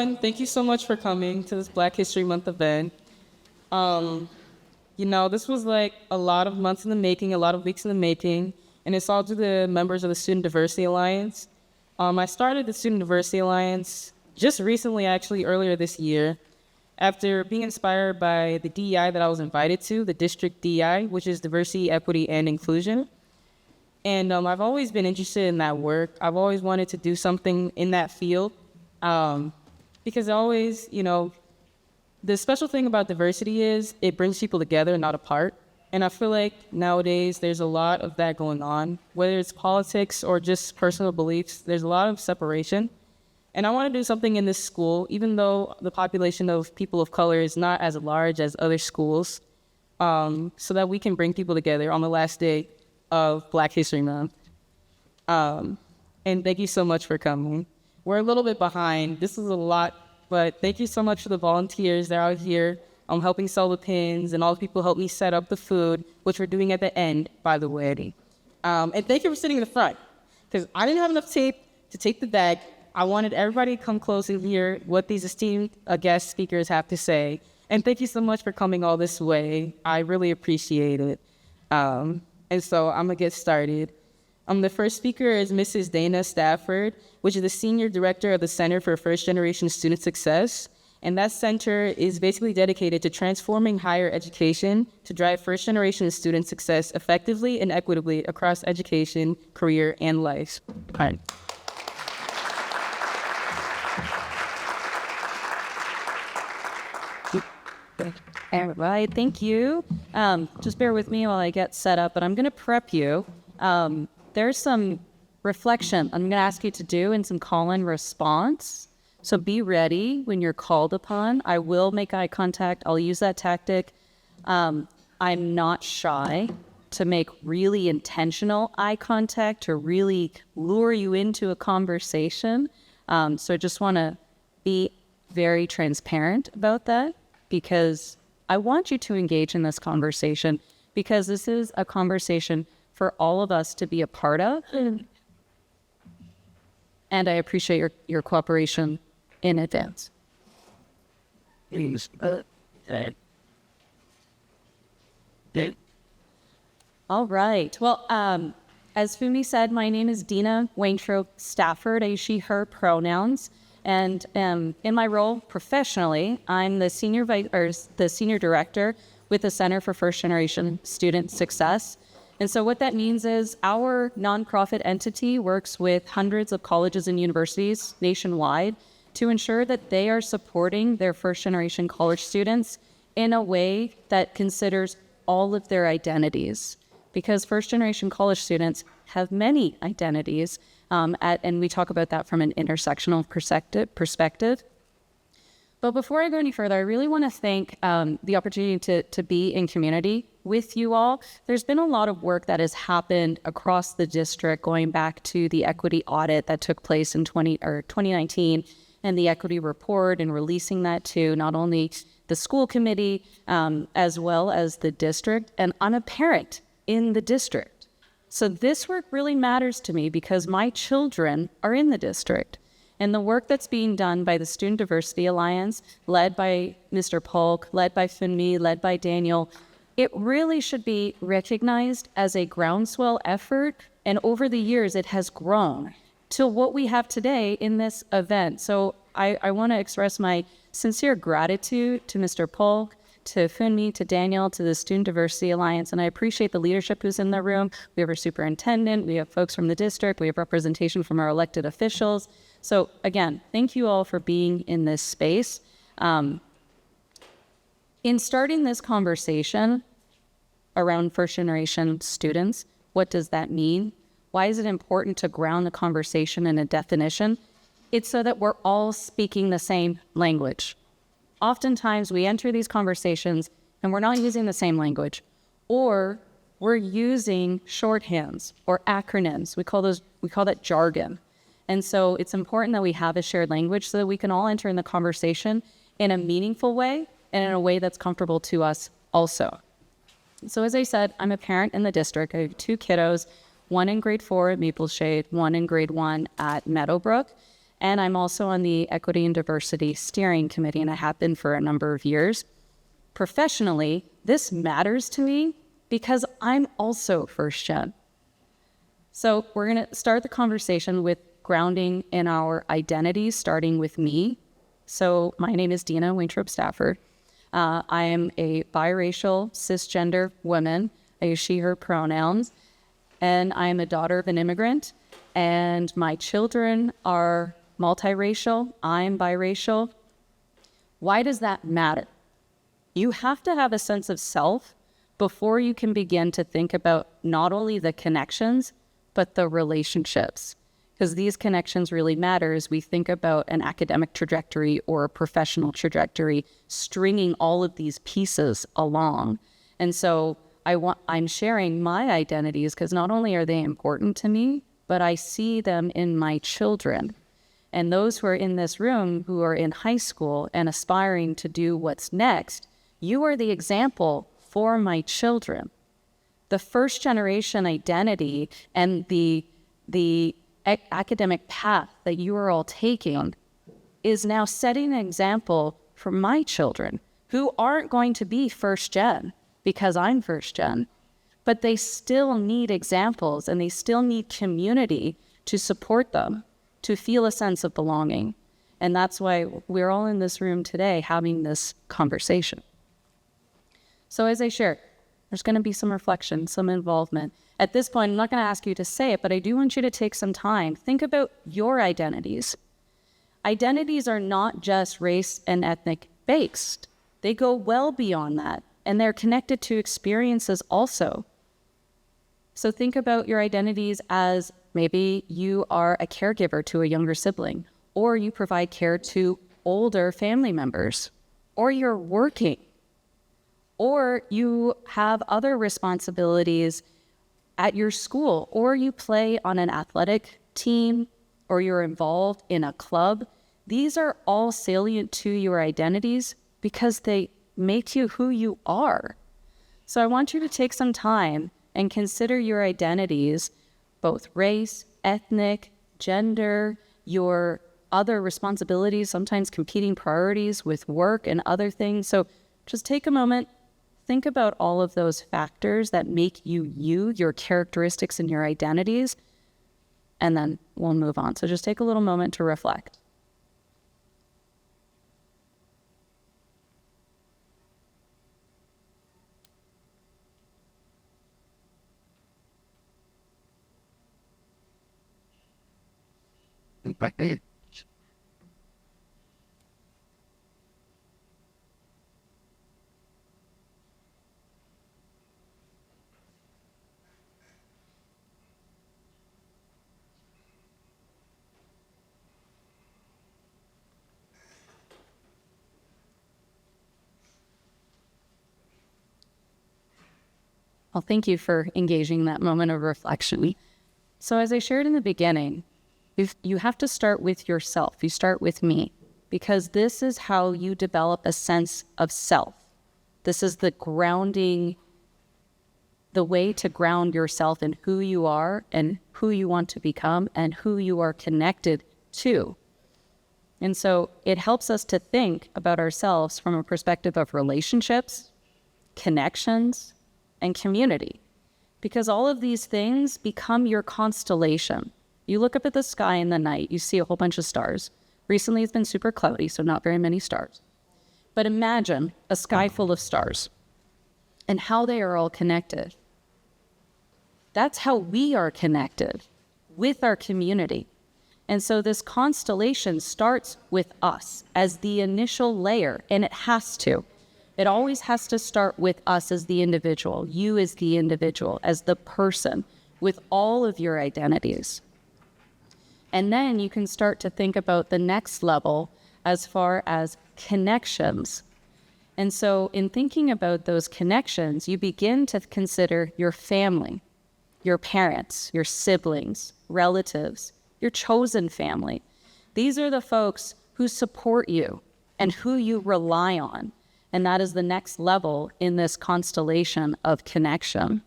everyone. Thank you so much for coming to this Black History Month event. This was like a lot of months in the making, a lot of weeks in the making, and it's all to the members of the Student Diversity Alliance. I started the Student Diversity Alliance just recently, actually, earlier this year, after being inspired by the DEI that I was invited to, the district DEI, which is Diversity, Equity, and Inclusion. And I've always been interested in that work. I've always wanted to do something in that field because the special thing about diversity is it brings people together, not apart. And I feel like nowadays there's a lot of that going on, whether it's politics or just personal beliefs. There's a lot of separation. And I want to do something in this school, even though the population of people of color is not as large as other schools, so that we can bring people together on the last day of Black History Month. And thank you so much for coming. We're a little bit behind. This is a lot, but thank you so much for the volunteers that are out here. I'm helping sell the pins, and all the people help me set up the food, which we're doing at the end, by the way. And thank you for sitting in the front, because I didn't have enough tape to tape the bag. I wanted everybody to come close and hear what these esteemed guest speakers have to say. And thank you so much for coming all this way. I really appreciate it. And so I'm going to get started. The first speaker is Mrs. Dana Stafford, which is the Senior Director of the Center for First Generation Student Success. And that center is basically dedicated to transforming higher education to drive first generation student success effectively and equitably across education, career, and life. All right. All right, thank you. Just bear with me while I get set up, but I'm going to prep you. There's some reflection I'm going to ask you to do and some call and response. So be ready when you're called upon. I will make eye contact. I'll use that tactic. I'm not shy to make really intentional eye contact to really lure you into a conversation. So I just want to be very transparent about that, because I want you to engage in this conversation, because this is a conversation for all of us to be a part of. And I appreciate your cooperation in advance. All right. Well, as Fumi said, my name is Dina Waintrope Stafford. I use she, her pronouns. And in my role professionally, I'm the senior director with the Center for First Generation Student Success. And so what that means is our nonprofit entity works with hundreds of colleges and universities nationwide to ensure that they are supporting their first generation college students in a way that considers all of their identities. Because first generation college students have many identities, and we talk about that from an intersectional perspective. But before I go any further, I really want to thank the opportunity to be in community with you all. There's been a lot of work that has happened across the district, going back to the equity audit that took place in 2019, and the equity report, and releasing that to not only the school committee, as well as the district. And I'm a parent in the district. So this work really matters to me because my children are in the district. And the work that's being done by the Student Diversity Alliance, led by Mr. Polk, led by Finmi, led by Daniel, it really should be recognized as a groundswell effort. And over the years, it has grown to what we have today in this event. So I want to express my sincere gratitude to Mr. Polk, to Funmi, to Daniel, to the Student Diversity Alliance, and I appreciate the leadership who's in the room. We have our superintendent, we have folks from the district, we have representation from our elected officials. So again, thank you all for being in this space. In starting this conversation around first generation students, what does that mean? Why is it important to ground the conversation in a definition? It's so that we're all speaking the same language. Oftentimes we enter these conversations and we're not using the same language, or we're using shorthands or acronyms. We call that jargon. And so it's important that we have a shared language so that we can all enter in the conversation in a meaningful way and in a way that's comfortable to us also. So as I said, I'm a parent in the district. I have 2 kiddos, one in grade 4 at Maple Shade, one in grade 1 at Meadowbrook. And I'm also on the Equity and Diversity Steering Committee, and I have been for a number of years. Professionally, this matters to me because I'm also first gen. So we're going to start the conversation with grounding in our identities, starting with me. So my name is Dina Waintrop Stafford. I am a biracial, cisgender woman. I use she, her pronouns. And I am a daughter of an immigrant. And my children are multiracial. I'm biracial. Why does that matter? You have to have a sense of self before you can begin to think about not only the connections, but the relationships. Because these connections really matter as we think about an academic trajectory or a professional trajectory, stringing all of these pieces along. And so I'm sharing my identities because not only are they important to me, but I see them in my children. And those who are in this room who are in high school and aspiring to do what's next, you are the example for my children. The first generation identity and the academic path that you are all taking is now setting an example for my children who aren't going to be first gen because I'm first gen, but they still need examples and they still need community to support them, to feel a sense of belonging. And that's why we're all in this room today having this conversation. So as I shared, there's going to be some reflection, some involvement. At this point, I'm not going to ask you to say it, but I do want you to take some time. Think about your identities. Identities are not just race and ethnic based. They go well beyond that, and they're connected to experiences also. So think about your identities as maybe you are a caregiver to a younger sibling, or you provide care to older family members, or you're working, or you have other responsibilities at your school, or you play on an athletic team, or you're involved in a club. These are all salient to your identities because they make you who you are. So I want you to take some time and consider your identities, both race, ethnic, gender, your other responsibilities, sometimes competing priorities with work and other things. So just take a moment. Think about all of those factors that make you, your characteristics and your identities, and then we'll move on. So just take a little moment to reflect. Well, thank you for engaging that moment of reflection. So as I shared in the beginning, you have to start with yourself. You start with me, because this is how you develop a sense of self. This is the grounding, the way to ground yourself in who you are and who you want to become and who you are connected to. And so it helps us to think about ourselves from a perspective of relationships, connections, and community, because all of these things become your constellation. You look up at the sky in the night, you see a whole bunch of stars. Recently it's been super cloudy, so not very many stars. But imagine a sky full of stars and how they are all connected. That's how we are connected with our community. And so this constellation starts with us as the initial layer, and it has to. It always has to start with us as the individual, you as the individual, as the person with all of your identities. And then you can start to think about the next level as far as connections. And so in thinking about those connections, you begin to consider your family, your parents, your siblings, relatives, your chosen family. These are the folks who support you and who you rely on. And that is the next level in this constellation of connection.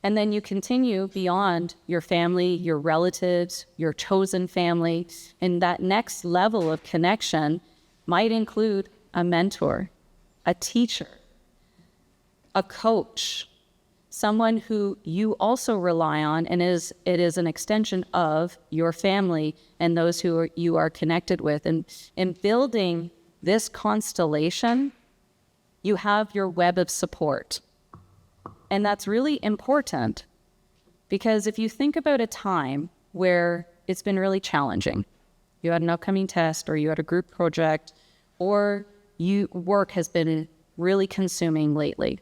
And then you continue beyond your family, your relatives, your chosen family. And that next level of connection might include a mentor, a teacher, a coach, someone who you also rely on, and it is an extension of your family and those who you are connected with. And in building this constellation, you have your web of support. And that's really important, because if you think about a time where it's been really challenging, you had an upcoming test, or you had a group project, or work has been really consuming lately,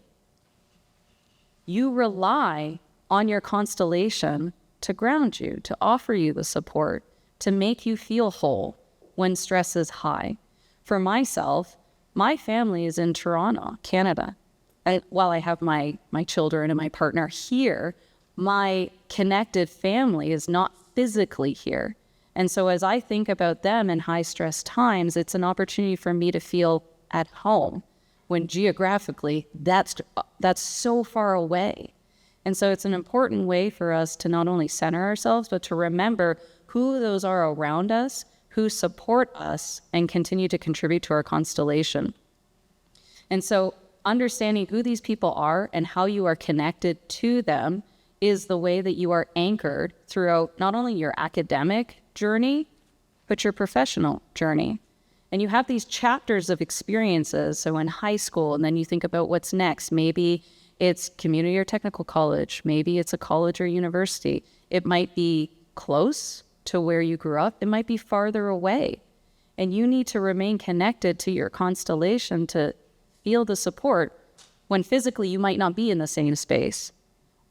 you rely on your constellation to ground you, to offer you the support, to make you feel whole when stress is high. For myself, my family is in Toronto, Canada. While I have my children and my partner here, my connected family is not physically here. And so as I think about them in high stress times, it's an opportunity for me to feel at home, when geographically that's so far away. And so it's an important way for us to not only center ourselves, but to remember who those are around us, who support us and continue to contribute to our constellation. And so understanding who these people are and how you are connected to them is the way that you are anchored throughout not only your academic journey, but your professional journey. And you have these chapters of experiences. So in high school, and then you think about what's next. Maybe it's community or technical college. Maybe it's a college or university. It might be close to where you grew up. It might be farther away. And you need to remain connected to your constellation to feel the support when physically you might not be in the same space.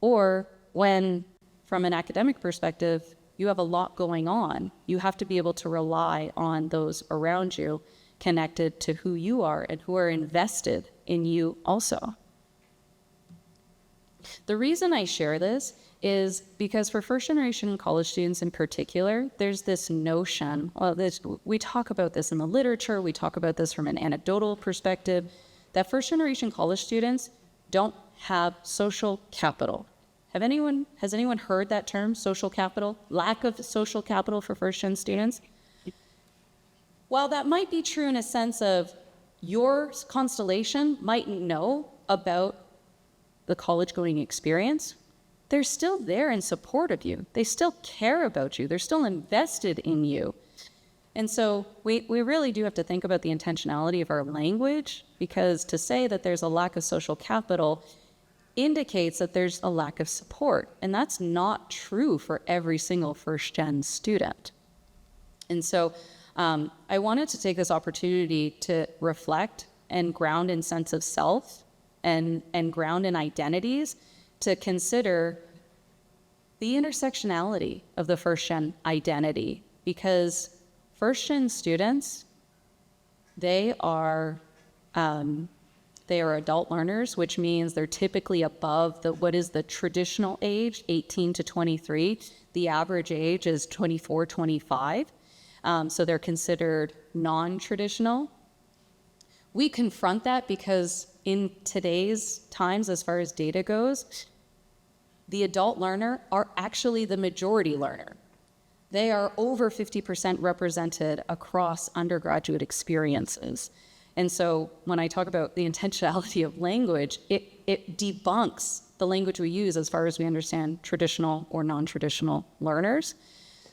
Or when, from an academic perspective, you have a lot going on. You have to be able to rely on those around you connected to who you are and who are invested in you also. The reason I share this is because for first generation college students in particular, there's this notion, we talk about this in the literature, we talk about this from an anecdotal perspective, that first generation college students don't have social capital. Has anyone heard that term, social capital? Lack of social capital for first-gen students? While that might be true in a sense of your constellation mightn't know about the college-going experience, they're still there in support of you. They still care about you. They're still invested in you. And so we really do have to think about the intentionality of our language, because to say that there's a lack of social capital indicates that there's a lack of support. And that's not true for every single first-gen student. And so I wanted to take this opportunity to reflect and ground in sense of self and ground in identities, to consider the intersectionality of the first-gen identity. Because first-gen students, they are adult learners, which means they're typically above what is the traditional age, 18 to 23. The average age is 24, 25. So they're considered non-traditional. We confront that because in today's times, as far as data goes, the adult learner are actually the majority learner. They are over 50% represented across undergraduate experiences. And so when I talk about the intentionality of language, it debunks the language we use as far as we understand traditional or non-traditional learners.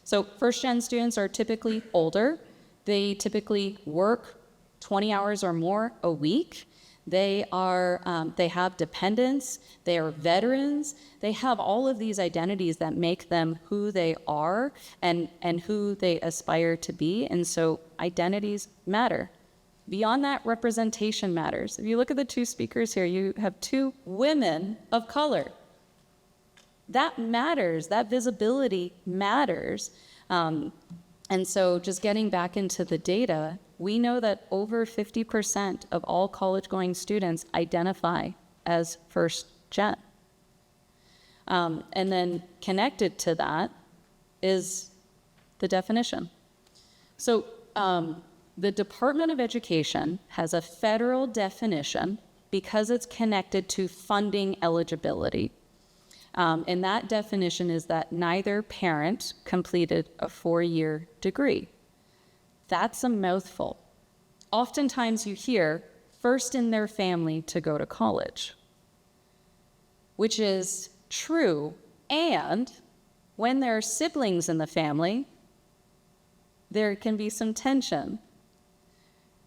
So first-gen students are typically older. They typically work 20 hours or more a week. They have dependents. They are veterans. They have all of these identities that make them who they are and who they aspire to be. And so identities matter. Beyond that, representation matters. If you look at the two speakers here, you have two women of color. That matters. That visibility matters. And so just getting back into the data, we know that over 50% of all college-going students identify as first gen. And then connected to that is the definition. So the Department of Education has a federal definition because it's connected to funding eligibility. And that definition is that neither parent completed a 4-year degree. That's a mouthful. Oftentimes you hear first in their family to go to college, which is true. And when there are siblings in the family, there can be some tension.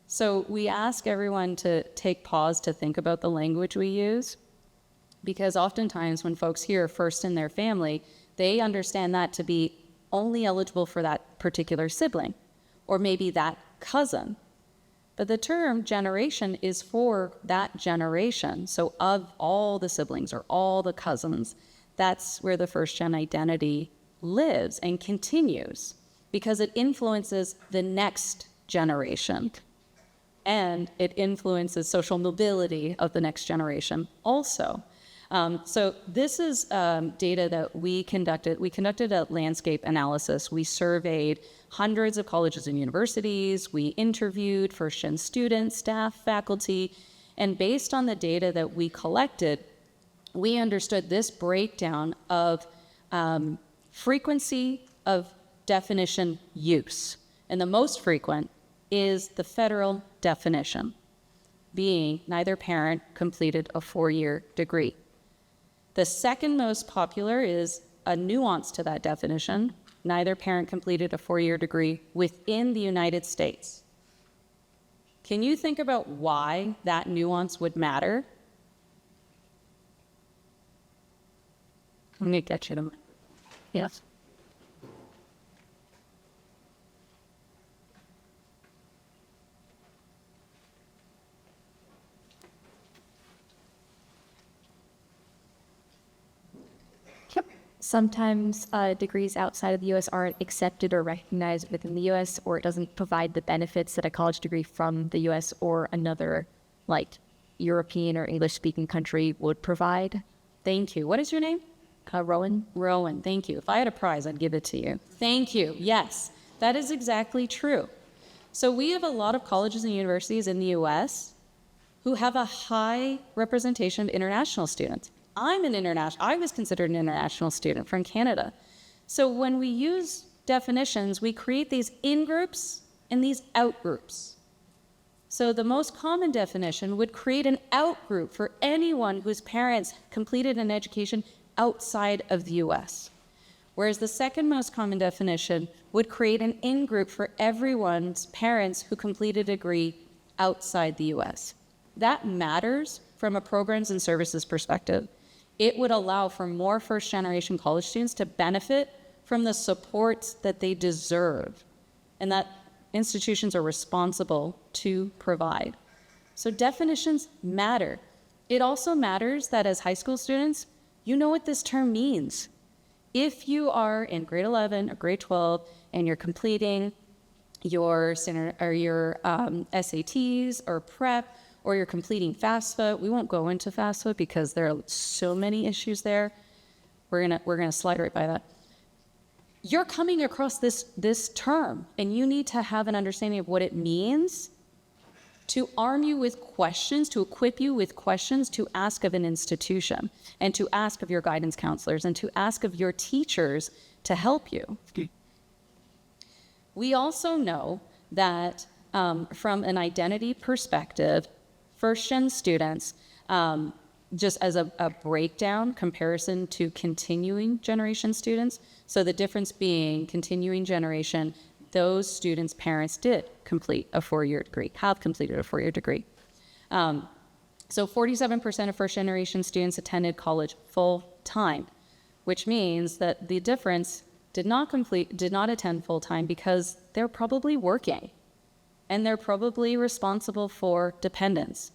So we ask everyone to take pause to think about the language we use, because oftentimes when folks hear first in their family, they understand that to be only eligible for that particular sibling, or maybe that cousin. But the term generation is for that generation. So of all the siblings or all the cousins, that's where the first gen identity lives and continues, because it influences the next generation. And it influences social mobility of the next generation also. So this is data that we conducted. We conducted a landscape analysis. We surveyed hundreds of colleges and universities. We interviewed first-gen students, staff, faculty, and based on the data that we collected, we understood this breakdown of frequency of definition use. And the most frequent is the federal definition, being neither parent completed a 4-year degree. The second most popular is a nuance to that definition. Neither parent completed a 4-year degree within the United States. Can you think about why that nuance would matter? Let me get you to. Yes. Sometimes degrees outside of the U.S. aren't accepted or recognized within the U.S., or it doesn't provide the benefits that a college degree from the U.S. or another, like, European or English-speaking country would provide. Thank you. What is your name? Rowan? Rowan, thank you. If I had a prize, I'd give it to you. Thank you. Yes, that is exactly true. So we have a lot of colleges and universities in the U.S. who have a high representation of international students. I was considered an international student from Canada. So when we use definitions, we create these in-groups and these out-groups. So the most common definition would create an out-group for anyone whose parents completed an education outside of the U.S., whereas the second most common definition would create an in-group for everyone's parents who completed a degree outside the U.S. That matters from a programs and services perspective. It would allow for more first-generation college students to benefit from the supports that they deserve and that institutions are responsible to provide. So definitions matter. It also matters that as high school students, you know what this term means. If you are in grade 11 or grade 12 and you're completing your SATs or prep, or you're completing FAFSA, we won't go into FAFSA because there are so many issues there. We're gonna slide right by that. You're coming across this term, and you need to have an understanding of what it means to arm you with questions, to equip you with questions to ask of an institution, and to ask of your guidance counselors, and to ask of your teachers to help you. We also know that from an identity perspective, first-gen students, just as a breakdown comparison to continuing generation students, so the difference being continuing generation, those students' parents did complete a 4-year degree, have completed a 4-year degree. So 47% of first-generation students attended college full-time, which means that the difference did not attend full-time because they're probably working. And they're probably responsible for dependents.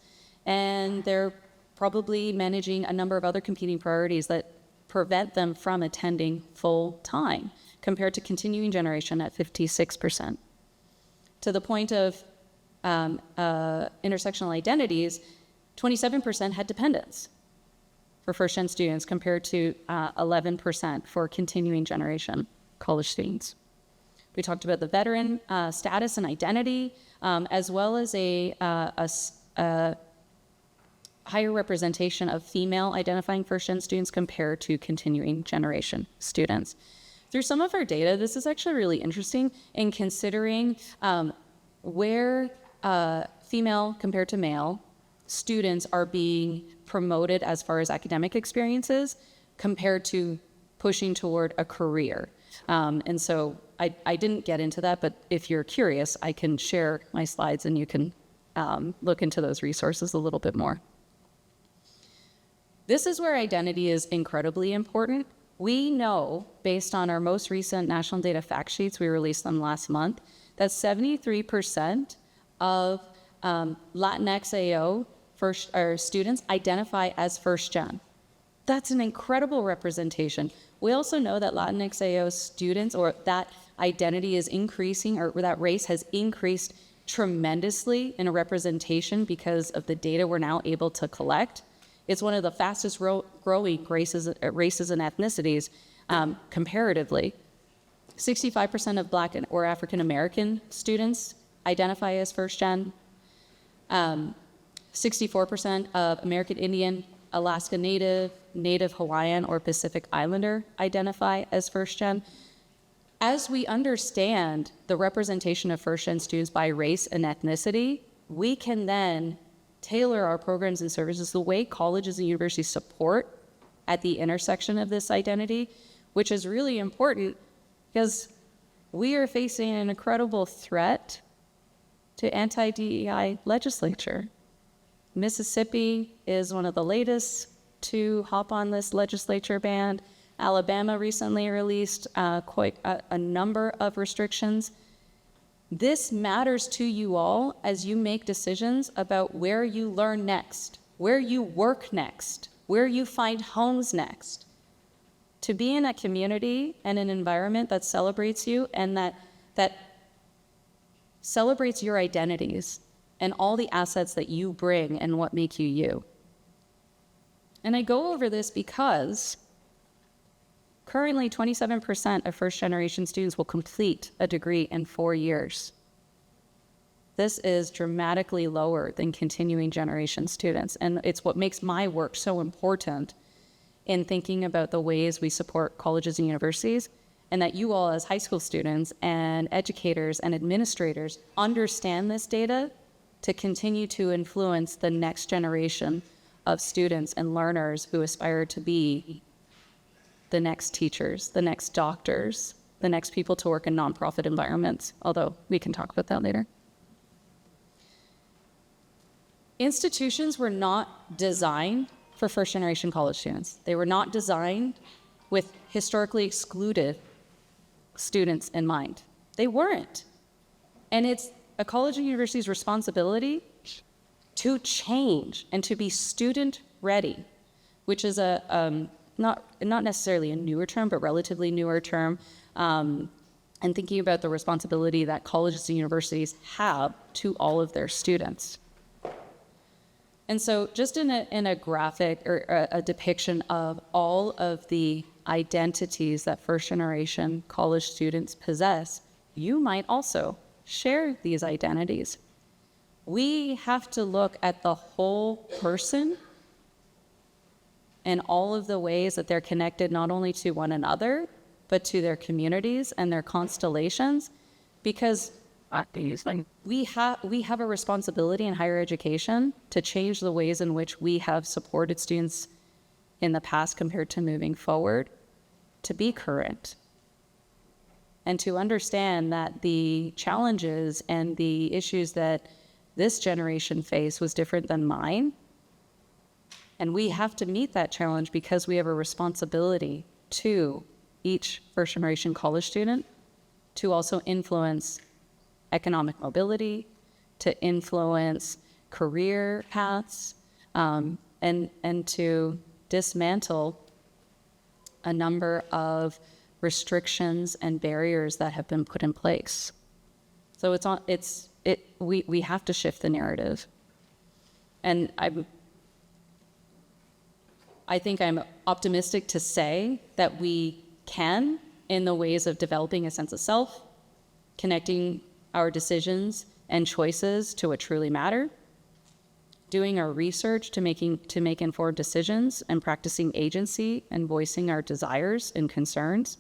And they're probably managing a number of other competing priorities that prevent them from attending full time, compared to continuing generation at 56%. To the point of intersectional identities, 27% had dependents for first-gen students, compared to 11% for continuing generation college students. We talked about the veteran status and identity, as well as higher representation of female identifying first-gen students compared to continuing generation students. Through some of our data, this is actually really interesting in considering where female compared to male students are being promoted as far as academic experiences compared to pushing toward a career. And so I didn't get into that, but if you're curious, I can share my slides and you can look into those resources a little bit more. This is where identity is incredibly important. We know, based on our most recent national data fact sheets, we released them last month, that 73% of Latinx AO students identify as first gen. That's an incredible representation. We also know that Latinx AO students, or that identity is increasing, or that race has increased tremendously in a representation because of the data we're now able to collect. It's one of the fastest growing races and ethnicities comparatively. 65% of Black or African American students identify as first gen. 64% of American Indian, Alaska Native, Native Hawaiian, or Pacific Islander identify as first gen. As we understand the representation of first gen students by race and ethnicity, we can then tailor our programs and services the way colleges and universities support at the intersection of this identity, which is really important because we are facing an incredible threat to anti-DEI legislature. Mississippi is one of the latest to hop on this legislature band. Alabama recently released quite a number of restrictions. This matters to you all as you make decisions about where you learn next, where you work next, where you find homes next. To be in a community and an environment that celebrates you and that celebrates your identities and all the assets that you bring and what make you you. And I go over this because currently 27% of first-generation students will complete a degree in 4 years. This is dramatically lower than continuing generation students, and it's what makes my work so important in thinking about the ways we support colleges and universities, and that you all as high school students and educators and administrators understand this data to continue to influence the next generation of students and learners who aspire to be the next teachers, the next doctors, the next people to work in nonprofit environments, although we can talk about that later. Institutions were not designed for first-generation college students. They were not designed with historically excluded students in mind. They weren't. And it's a college and university's responsibility to change and to be student ready, which is not necessarily a newer term, but relatively newer term, and thinking about the responsibility that colleges and universities have to all of their students. And so just in a graphic or a depiction of all of the identities that first-generation college students possess, you might also share these identities. We have to look at the whole person and all of the ways that they're connected not only to one another, but to their communities and their constellations, because we have a responsibility in higher education to change the ways in which we have supported students in the past compared to moving forward, to be current, and to understand that the challenges and the issues that this generation faced was different than mine. And we have to meet that challenge because we have a responsibility to each first-generation college student to also influence economic mobility, to influence career paths, and to dismantle a number of restrictions and barriers that have been put in place. So we have to shift the narrative. And I think I'm optimistic to say that we can, in the ways of developing a sense of self, connecting our decisions and choices to what truly matter, doing our research to make informed decisions and practicing agency and voicing our desires and concerns.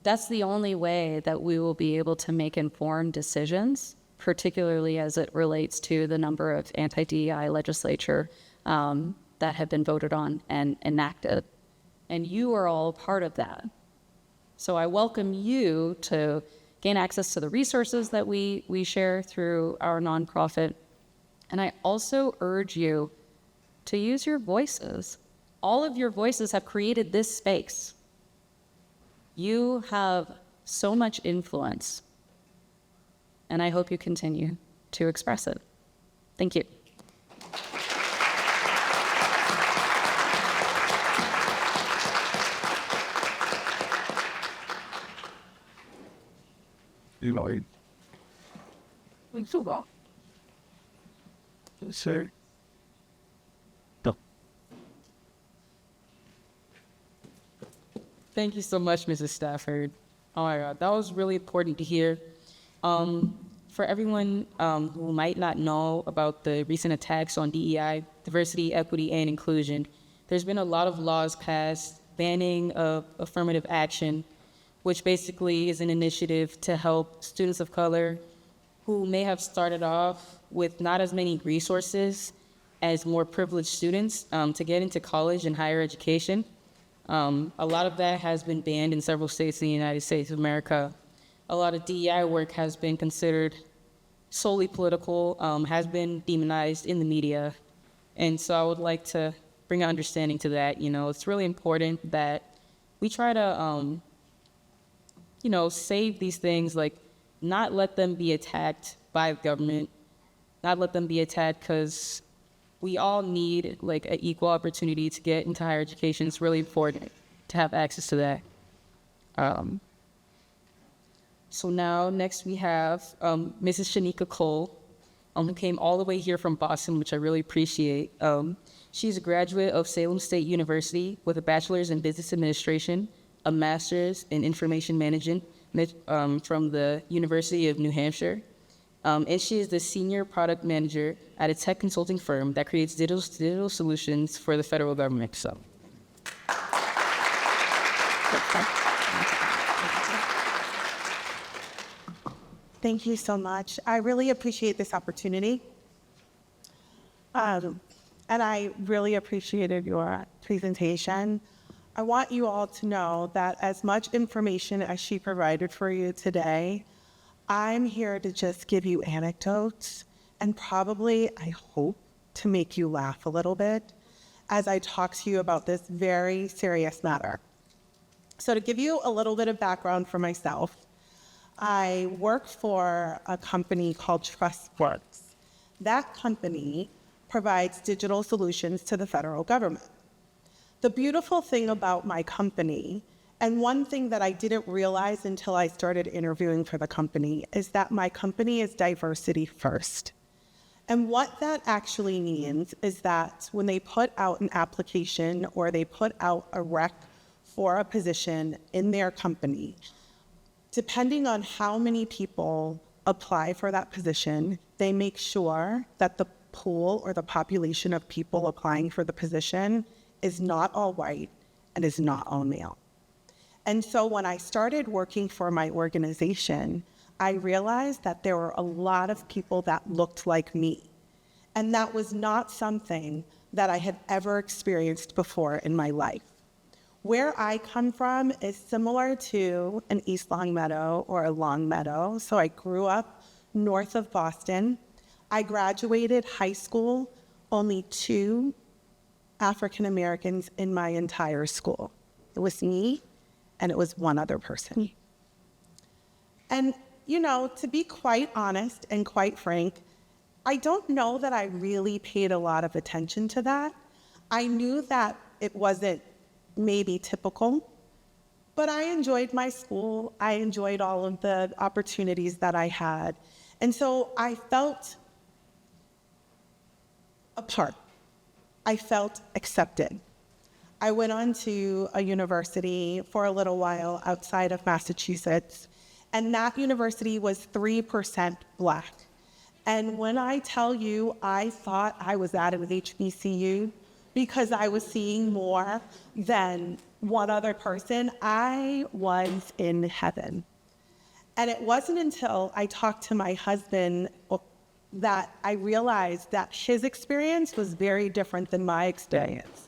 That's the only way that we will be able to make informed decisions, particularly as it relates to the number of anti-DEI legislature that have been voted on and enacted. And you are all part of that. So I welcome you to gain access to the resources that we share through our nonprofit. And I also urge you to use your voices. All of your voices have created this space. You have so much influence, and I hope you continue to express it. Thank you. Sir. Thank you so much, Mrs. Stafford. Oh my God, that was really important to hear. For everyone who might not know about the recent attacks on DEI, diversity, equity, and inclusion, there's been a lot of laws passed banning affirmative action, which basically is an initiative to help students of color who may have started off with not as many resources as more privileged students to get into college and higher education. A lot of that has been banned in several states in the United States of America. A lot of DEI work has been considered solely political, has been demonized in the media. And so I would like to bring an understanding to that. You know, it's really important that we try to, save these things, like not let them be attacked by the government, not let them be attacked because we all need like an equal opportunity to get into higher education. It's really important to have access to that. So now next we have Mrs. Shanika Cole, who came all the way here from Boston, which I really appreciate. She's a graduate of Salem State University with a bachelor's in business administration, a master's in information management from the University of New Hampshire. And she is the senior product manager at a tech consulting firm that creates digital solutions for the federal government. So. Thank you so much. I really appreciate this opportunity. And I really appreciated your presentation. I want you all to know that as much information as she provided for you today, I'm here to just give you anecdotes and probably, I hope, to make you laugh a little bit as I talk to you about this very serious matter. So to give you a little bit of background for myself, I work for a company called TrustWorks. That company provides digital solutions to the federal government. The beautiful thing about my company, and one thing that I didn't realize until I started interviewing for the company, is that my company is diversity first. And what that actually means is that when they put out an application or they put out a rec for a position in their company, depending on how many people apply for that position, they make sure that the pool or the population of people applying for the position is not all white and is not all male. And so when I started working for my organization, I realized that there were a lot of people that looked like me. And that was not something that I had ever experienced before in my life. Where I come from is similar to an East Longmeadow or a Longmeadow. So I grew up north of Boston. I graduated high school, only 2 African Americans in my entire school. It was me, and it was one other person. And, to be quite honest and quite frank, I don't know that I really paid a lot of attention to that. I knew that it wasn't maybe typical, but I enjoyed my school. I enjoyed all of the opportunities that I had. And so I felt a part. I felt accepted. I went on to a university for a little while outside of Massachusetts, and that university was 3% Black. And when I tell you, I thought I was at an HBCU because I was seeing more than one other person, I was in heaven. And it wasn't until I talked to my husband that I realized that his experience was very different than my experience.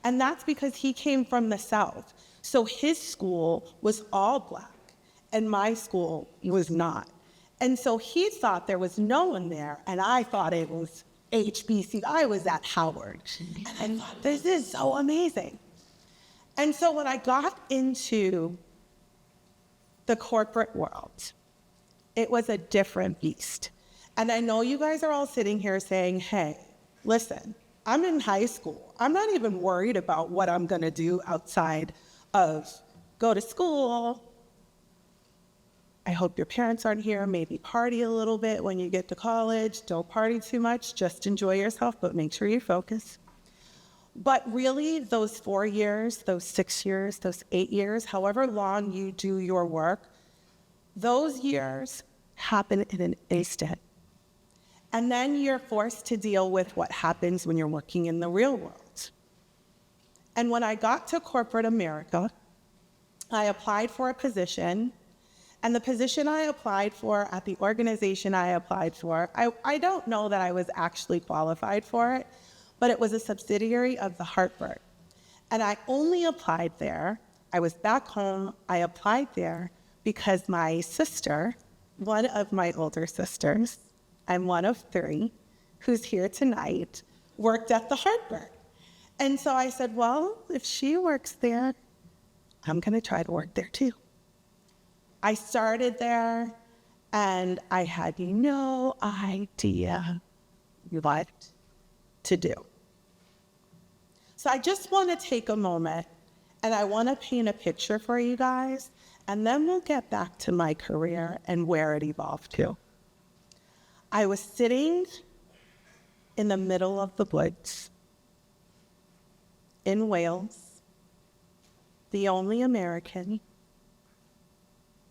And that's because he came from the South. So his school was all Black, and my school was not. And so he thought there was no one there, and I thought it was HBC. I was at Howard. And I thought, this is so amazing. And so when I got into the corporate world, it was a different beast. And I know you guys are all sitting here saying, hey, listen, I'm in high school. I'm not even worried about what I'm gonna do outside of go to school. I hope your parents aren't here, maybe party a little bit when you get to college. Don't party too much, just enjoy yourself, but make sure you focus. But really, those 4 years, those 6 years, those 8 years, however long you do your work, those years happen in an instant. And then you're forced to deal with what happens when you're working in the real world. And when I got to corporate America, I applied for a position, and the position I applied for at the organization I applied for, I don't know that I was actually qualified for it, but it was a subsidiary of the Hartford. And I only applied there, I was back home, I applied there because my sister, one of my older sisters, I'm one of 3, who's here tonight, worked at the Hartford. And so I said, well, if she works there, I'm gonna try to work there too. I started there and I had no idea what to do. So I just wanna take a moment and I wanna paint a picture for you guys, and then we'll get back to my career and where it evolved to. I was sitting in the middle of the woods in Wales, the only American,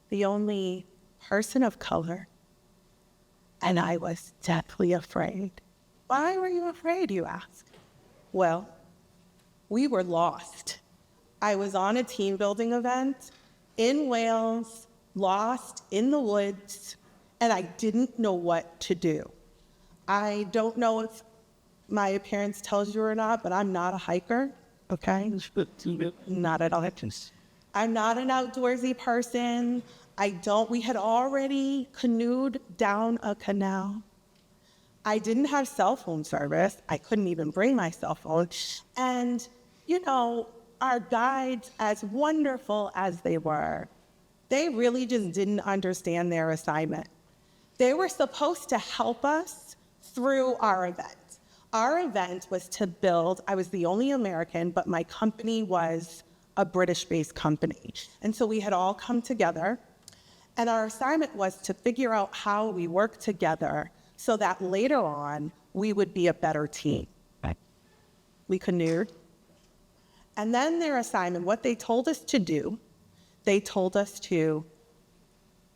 the only person of color, and I was deathly afraid. Why were you afraid, you ask? Well, we were lost. I was on a team building event in Wales, lost in the woods, and I didn't know what to do. I don't know if my appearance tells you or not, but I'm not a hiker, okay? Not at all. I'm not an outdoorsy person. We had already canoed down a canal. I didn't have cell phone service. I couldn't even bring my cell phone. And, our guides, as wonderful as they were, they really just didn't understand their assignment. They were supposed to help us through our event. Our event was to build, I was the only American, but my company was a British-based company. And so we had all come together, and our assignment was to figure out how we work together so that later on, we would be a better team. We canoed. And then their assignment, what they told us to do, they told us to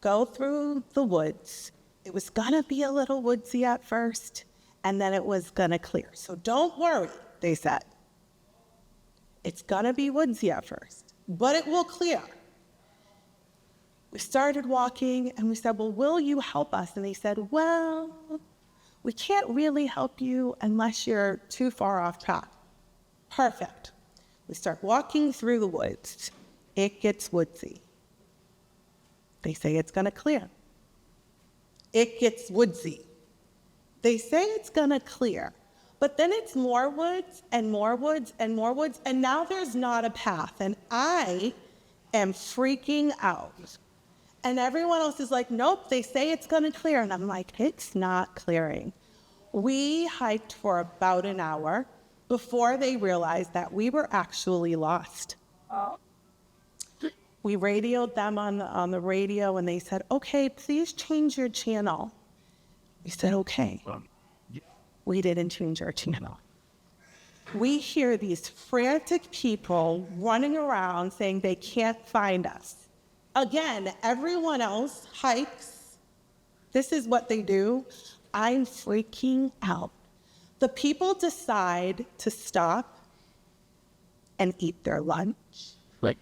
go through the woods. It was gonna be a little woodsy at first, and then it was gonna clear. So don't worry, they said. It's gonna be woodsy at first, but it will clear. We started walking and we said, well, will you help us? And they said, well, we can't really help you unless you're too far off track. Perfect. We start walking through the woods. It gets woodsy. They say it's gonna clear. It gets woodsy. They say it's gonna clear, but then it's more woods and more woods and more woods, and now there's not a path, and I am freaking out. And everyone else is like, nope, they say it's gonna clear, and I'm like, it's not clearing. We hiked for about an hour before they realized that we were actually lost. We radioed them on the radio, and they said, okay, please change your channel. We said, okay. We didn't change our channel. We hear these frantic people running around saying they can't find us. Again, everyone else hikes. This is what they do. I'm freaking out. The people decide to stop and eat their lunch. Like,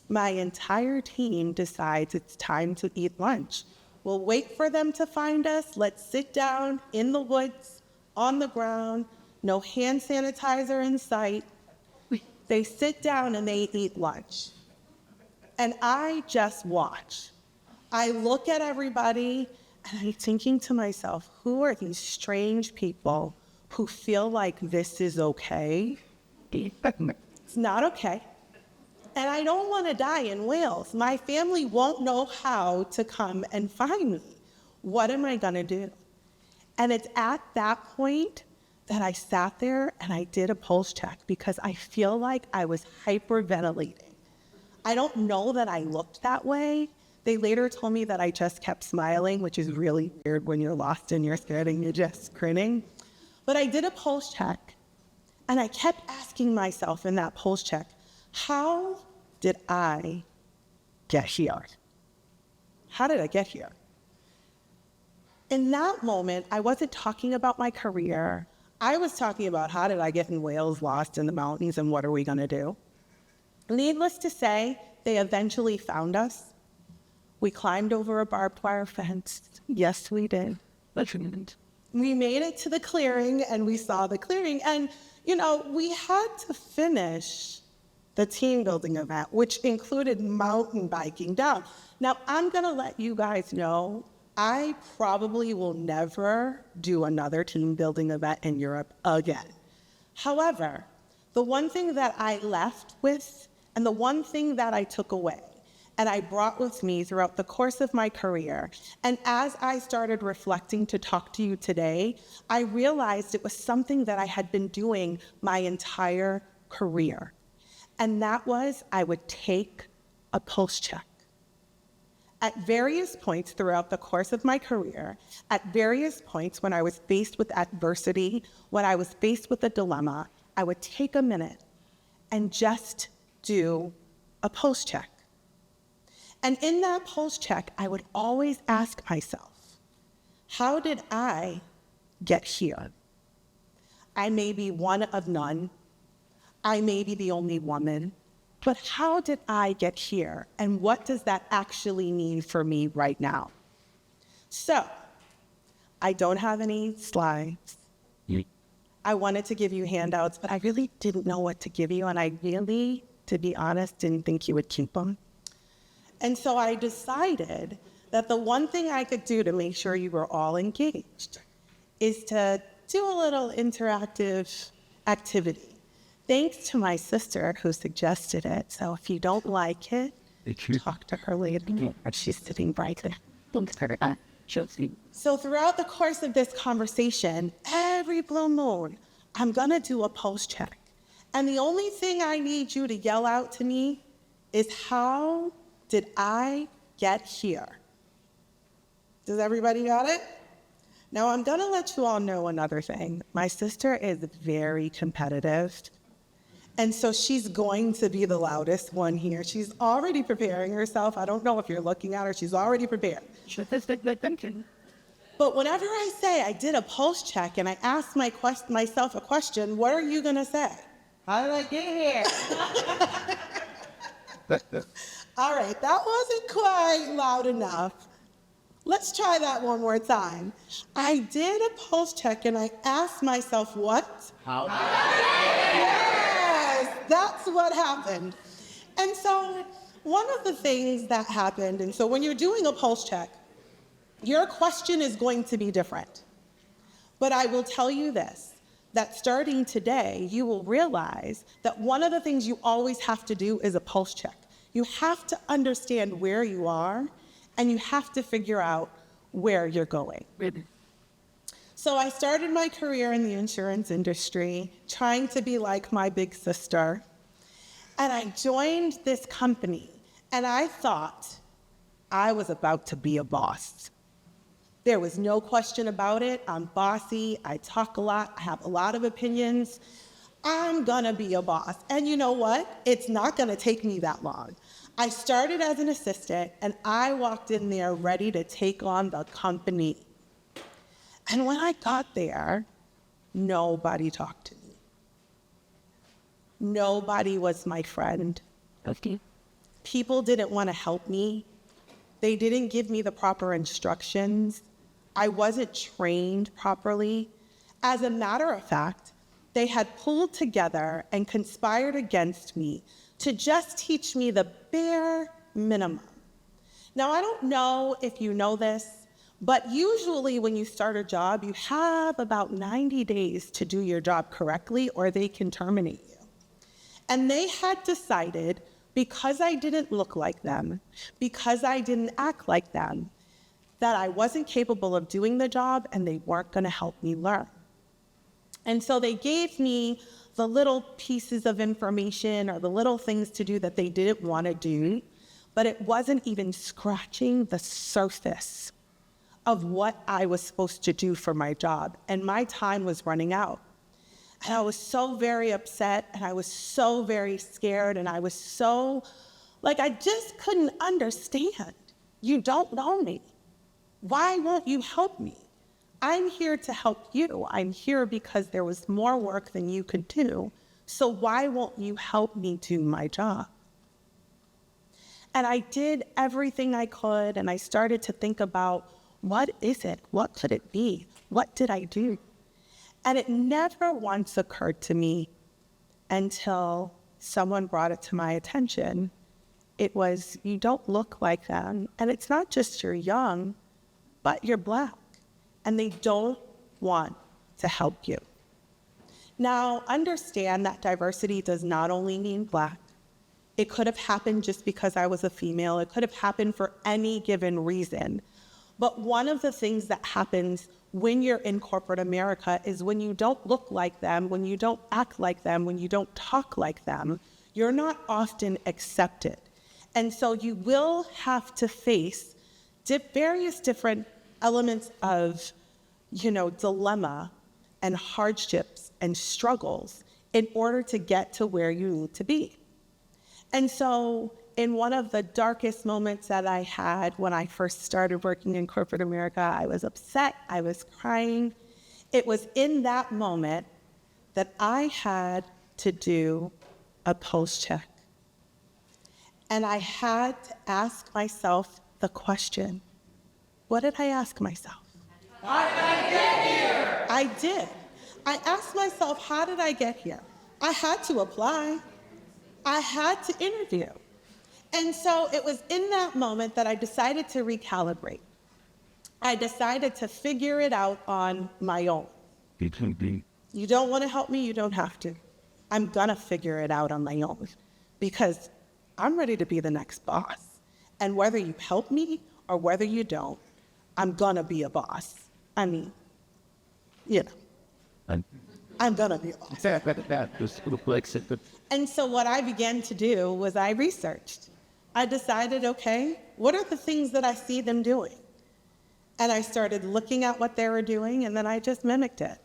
My entire team decides it's time to eat lunch. We'll wait for them to find us. Let's sit down in the woods, on the ground, no hand sanitizer in sight. They sit down and they eat lunch. And I just watch. I look at everybody and I'm thinking to myself, who are these strange people who feel like this is okay? It's not okay. And I don't want to die in Wales. My family won't know how to come and find me. What am I going to do? And it's at that point that I sat there and I did a pulse check because I feel like I was hyperventilating. I don't know that I looked that way. They later told me that I just kept smiling, which is really weird when you're lost and you're scared and you're just grinning. But I did a pulse check and I kept asking myself in that pulse check, how did I get here? How did I get here? In that moment, I wasn't talking about my career. I was talking about how did I get in Wales, lost in the mountains, and what are we going to do? Needless to say, they eventually found us. We climbed over a barbed wire fence. Yes, we did. We made it to the clearing, and we saw the clearing. And, you know, we had to finish the team building event, which included mountain biking down. Now, I'm going to let you guys know, I probably will never do another team building event in Europe again. However, the one thing that I left with, and the one thing that I took away, and I brought with me throughout the course of my career, and as I started reflecting to talk to you today, I realized it was something that I had been doing my entire career. And that was, I would take a pulse check. At various points throughout the course of my career, at various points when I was faced with adversity, when I was faced with a dilemma, I would take a minute and just do a pulse check. And in that pulse check, I would always ask myself, how did I get here? I may be one of none. I may be the only woman, but how did I get here? And what does that actually mean for me right now? So, I don't have any slides. I wanted to give you handouts, but I really didn't know what to give you. And I really, to be honest, didn't think you would keep them. And so I decided that the one thing I could do to make sure you were all engaged is to do a little interactive activity. Thanks to my sister who suggested it. So if you don't like it, talk to her later. She's sitting right there. So throughout the course of this conversation, every blue moon, I'm going to do a pulse check. And the only thing I need you to yell out to me is, how did I get here? Does everybody got it? Now I'm going to let you all know another thing. My sister is very competitive. And so she's going to be the loudest one here. She's already preparing herself. I don't know if you're looking at her. She's already prepared. But whenever I say I did a pulse check and I asked myself a question, what are you going to say? How did I get here? All right, that wasn't quite loud enough. Let's try that one more time. I did a pulse check and I asked myself what? How? Yes, that's what happened. And so one of the things that happened, and so when you're doing a pulse check, your question is going to be different. But I will tell you this, that starting today, you will realize that one of the things you always have to do is a pulse check. You have to understand where you are, and you have to figure out where you're going. So I started my career in the insurance industry, trying to be like my big sister. And I joined this company, and I thought I was about to be a boss. There was no question about it. I'm bossy. I talk a lot. I have a lot of opinions. I'm gonna be a boss. And you know what? It's not gonna take me that long. I started as an assistant, and I walked in there ready to take on the company. And when I got there, nobody talked to me. Nobody was my friend. Okay. People didn't want to help me. They didn't give me the proper instructions. I wasn't trained properly. As a matter of fact, they had pulled together and conspired against me to just teach me the bare minimum. Now, I don't know if you know this, but usually when you start a job, you have about 90 days to do your job correctly or they can terminate you. And they had decided, because I didn't look like them, because I didn't act like them, that I wasn't capable of doing the job and they weren't going to help me learn. And so they gave me the little pieces of information or the little things to do that they didn't want to do, but it wasn't even scratching the surface of what I was supposed to do for my job. And my time was running out. And I was so very upset, and I was so very scared, and I was so, I just couldn't understand. You don't know me. Why won't you help me? I'm here to help you. I'm here because there was more work than you could do. So why won't you help me do my job? And I did everything I could, and I started to think about, what is it? What could it be? What did I do? And it never once occurred to me until someone brought it to my attention. It was, you don't look like them. And it's not just you're young, but you're Black. And they don't want to help you. Now, understand that diversity does not only mean Black. It could have happened just because I was a female. It could have happened for any given reason. But one of the things that happens when you're in corporate America is when you don't look like them, when you don't act like them, when you don't talk like them, you're not often accepted. And so you will have to face various different elements of, dilemma and hardships and struggles in order to get to where you need to be. And so in one of the darkest moments that I had when I first started working in corporate America, I was upset, I was crying. It was in that moment that I had to do a pulse check. And I had to ask myself the question, what did I ask myself? How did I get here? I did. I asked myself, how did I get here? I had to apply. I had to interview. And so it was in that moment that I decided to recalibrate. I decided to figure it out on my own. You don't want to help me, you don't have to. I'm gonna figure it out on my own because I'm ready to be the next boss. And whether you help me or whether you don't, I'm gonna be a boss. I mean, I'm gonna be a boss. And so what I began to do was I researched. I decided, okay, what are the things that I see them doing? And I started looking at what they were doing, and then I just mimicked it.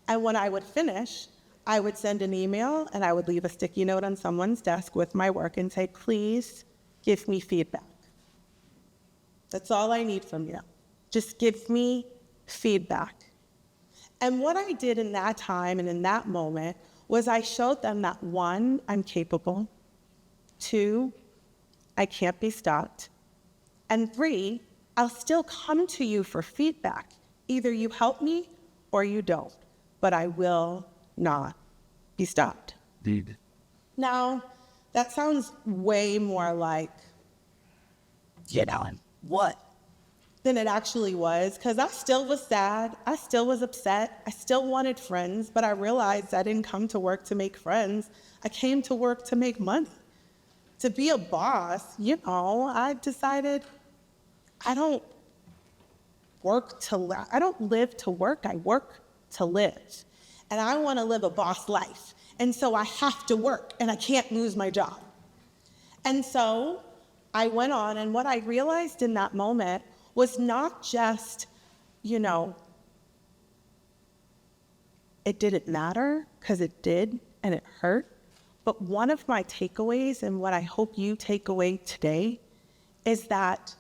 And when I would finish, I would send an email, and I would leave a sticky note on someone's desk with my work and say, please give me feedback. That's all I need from you. Just give me feedback. And what I did in that time and in that moment was I showed them that 1, I'm capable, 2, I can't be stopped, and 3, I'll still come to you for feedback. Either you help me or you don't, but I will not be stopped. Indeed. Now, that sounds way more like, what? Than it actually was, because I still was sad, I still was upset, I still wanted friends, but I realized I didn't come to work to make friends. I came to work to make money. To be a boss, I decided I don't live to work, I work to live. And I want to live a boss life. And so I have to work, and I can't lose my job. And so I went on, and what I realized in that moment was not just, it didn't matter, because it did, and it hurt. But one of my takeaways, and what I hope you take away today, is that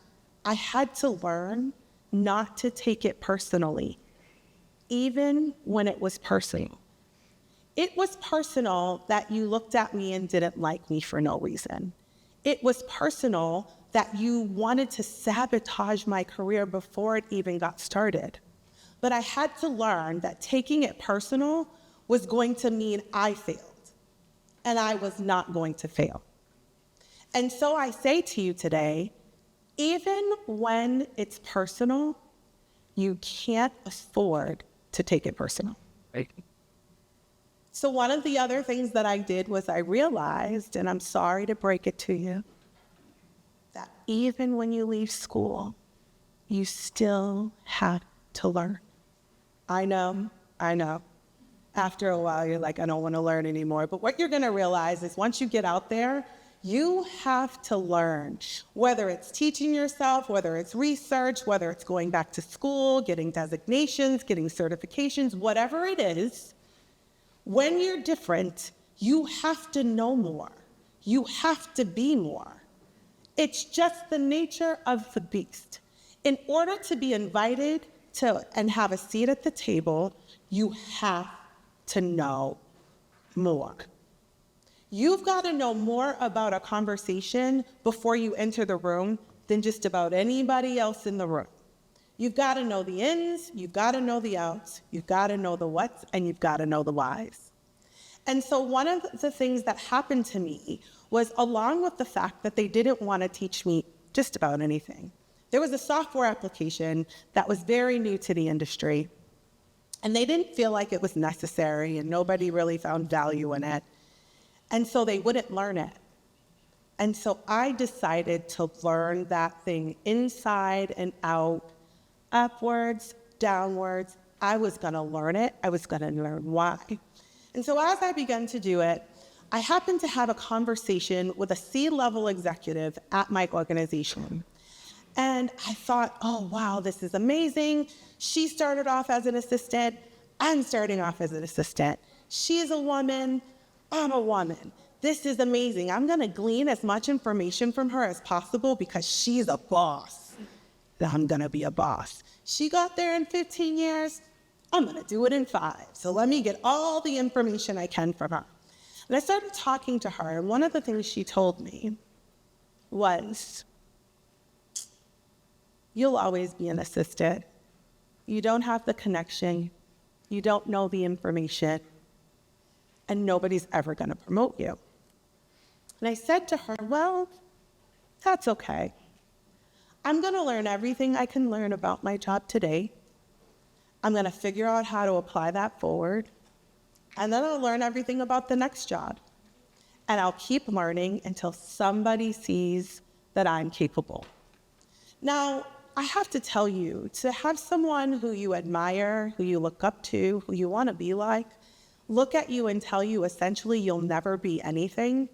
I had to learn not to take it personally. even when it was personal. It was personal that you looked at me and didn't like me for no reason. It was personal that you wanted to sabotage my career before it even got started. But I had to learn that taking it personal was going to mean I failed, and I was not going to fail. And so I say to you today, even when it's personal, you can't afford to take it personal. Right. So one of the other things that I did was I realized, and I'm sorry to break it to you, that even when you leave school, you still have to learn. I know. After a while, you're like, I don't want to learn anymore. But what you're going to realize is once you get out there, you have to learn, whether it's teaching yourself, whether it's research, whether it's going back to school, getting designations, getting certifications, whatever it is. When you're different, you have to know more. You have to be more. It's just the nature of the beast. In order to be invited to and have a seat at the table, you have to know more. You've got to know more about a conversation before you enter the room than just about anybody else in the room. You've got to know the ins, you've got to know the outs, you've got to know the whats, and you've got to know the whys. And so one of the things that happened to me was, along with the fact that they didn't want to teach me just about anything, there was a software application that was very new to the industry, and they didn't feel like it was necessary, and nobody really found value in it. And so they wouldn't learn it. And so I decided to learn that thing inside and out, upwards, downwards. I was going to learn it. I was going to learn why. And so as I began to do it, I happened to have a conversation with a C-level executive at my organization. And I thought, oh, wow, this is amazing. She started off as an assistant. I'm starting off as an assistant. She's a woman. I'm a woman. This is amazing. I'm going to glean as much information from her as possible because she's a boss. I'm going to be a boss. She got there in 15 years. I'm going to do it in 5. So let me get all the information I can from her. And I started talking to her, and one of the things she told me was, you'll always be an assistant. You don't have the connection. You don't know the information. And nobody's ever going to promote you. And I said to her, well, that's okay. I'm going to learn everything I can learn about my job today. I'm going to figure out how to apply that forward. And then I'll learn everything about the next job. And I'll keep learning until somebody sees that I'm capable. Now, I have to tell you, to have someone who you admire, who you look up to, who you want to be like, look at you and tell you essentially you'll never be anything,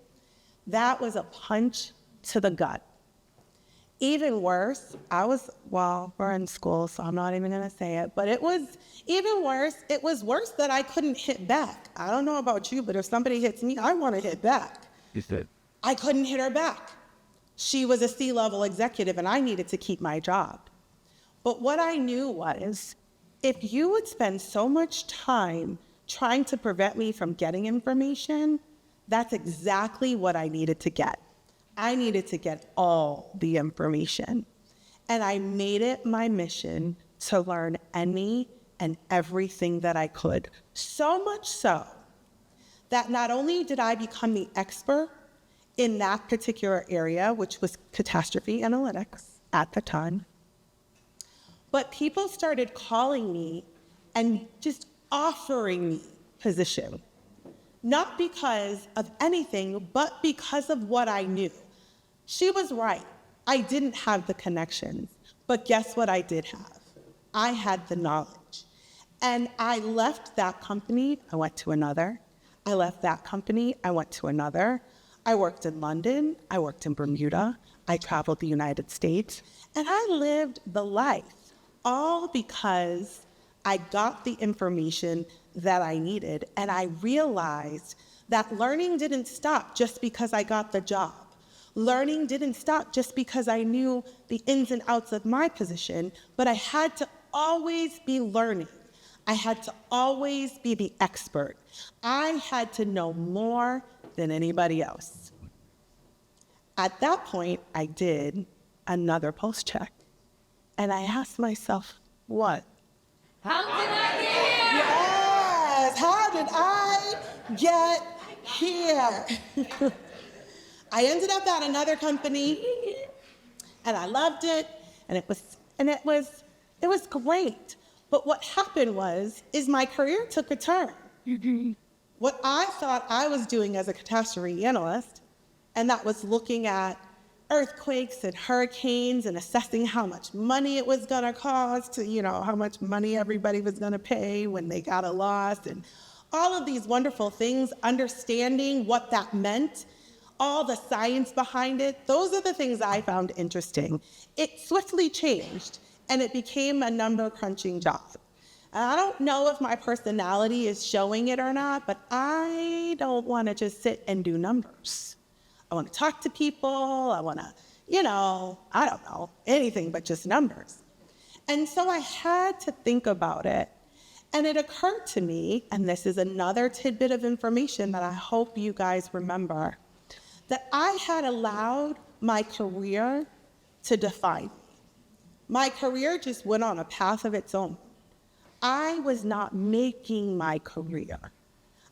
that was a punch to the gut. Even worse, we're in school, so I'm not even going to say it, but it was even worse. It was worse that I couldn't hit back. I don't know about you, but if somebody hits me, I want to hit back. You said, I couldn't hit her back. She was a C-level executive, and I needed to keep my job. But what I knew was, if you would spend so much time trying to prevent me from getting information, that's exactly what I needed to get. I needed to get all the information. And I made it my mission to learn any and everything that I could. So much so that not only did I become the expert in that particular area, which was catastrophe analytics at the time, but people started calling me and just offering me position. Not because of anything, but because of what I knew. She was right. I didn't have the connections, but guess what I did have? I had the knowledge. And I left that company, I went to another. I left that company, I went to another. I worked in London, I worked in Bermuda, I traveled the United States, and I lived the life, all because I got the information that I needed, and I realized that learning didn't stop just because I got the job. Learning didn't stop just because I knew the ins and outs of my position, but I had to always be learning. I had to always be the expert. I had to know more than anybody else. At that point, I did another pulse check. And I asked myself, what? How did I get here? Yes, how did I get here? I ended up at another company, and I loved it, and it was great. But what happened is my career took a turn. What I thought I was doing as a catastrophe analyst, and that was looking at earthquakes and hurricanes and assessing how much money it was gonna cost, how much money everybody was gonna pay when they got a loss, and all of these wonderful things, understanding what that meant, all the science behind it, those are the things I found interesting. It swiftly changed, and it became a number crunching job. And I don't know if my personality is showing it or not, but I don't wanna just sit and do numbers. I wanna talk to people, I wanna, I don't know, anything but just numbers. And so I had to think about it. And it occurred to me, and this is another tidbit of information that I hope you guys remember, that I had allowed my career to define me. My career just went on a path of its own. I was not making my career.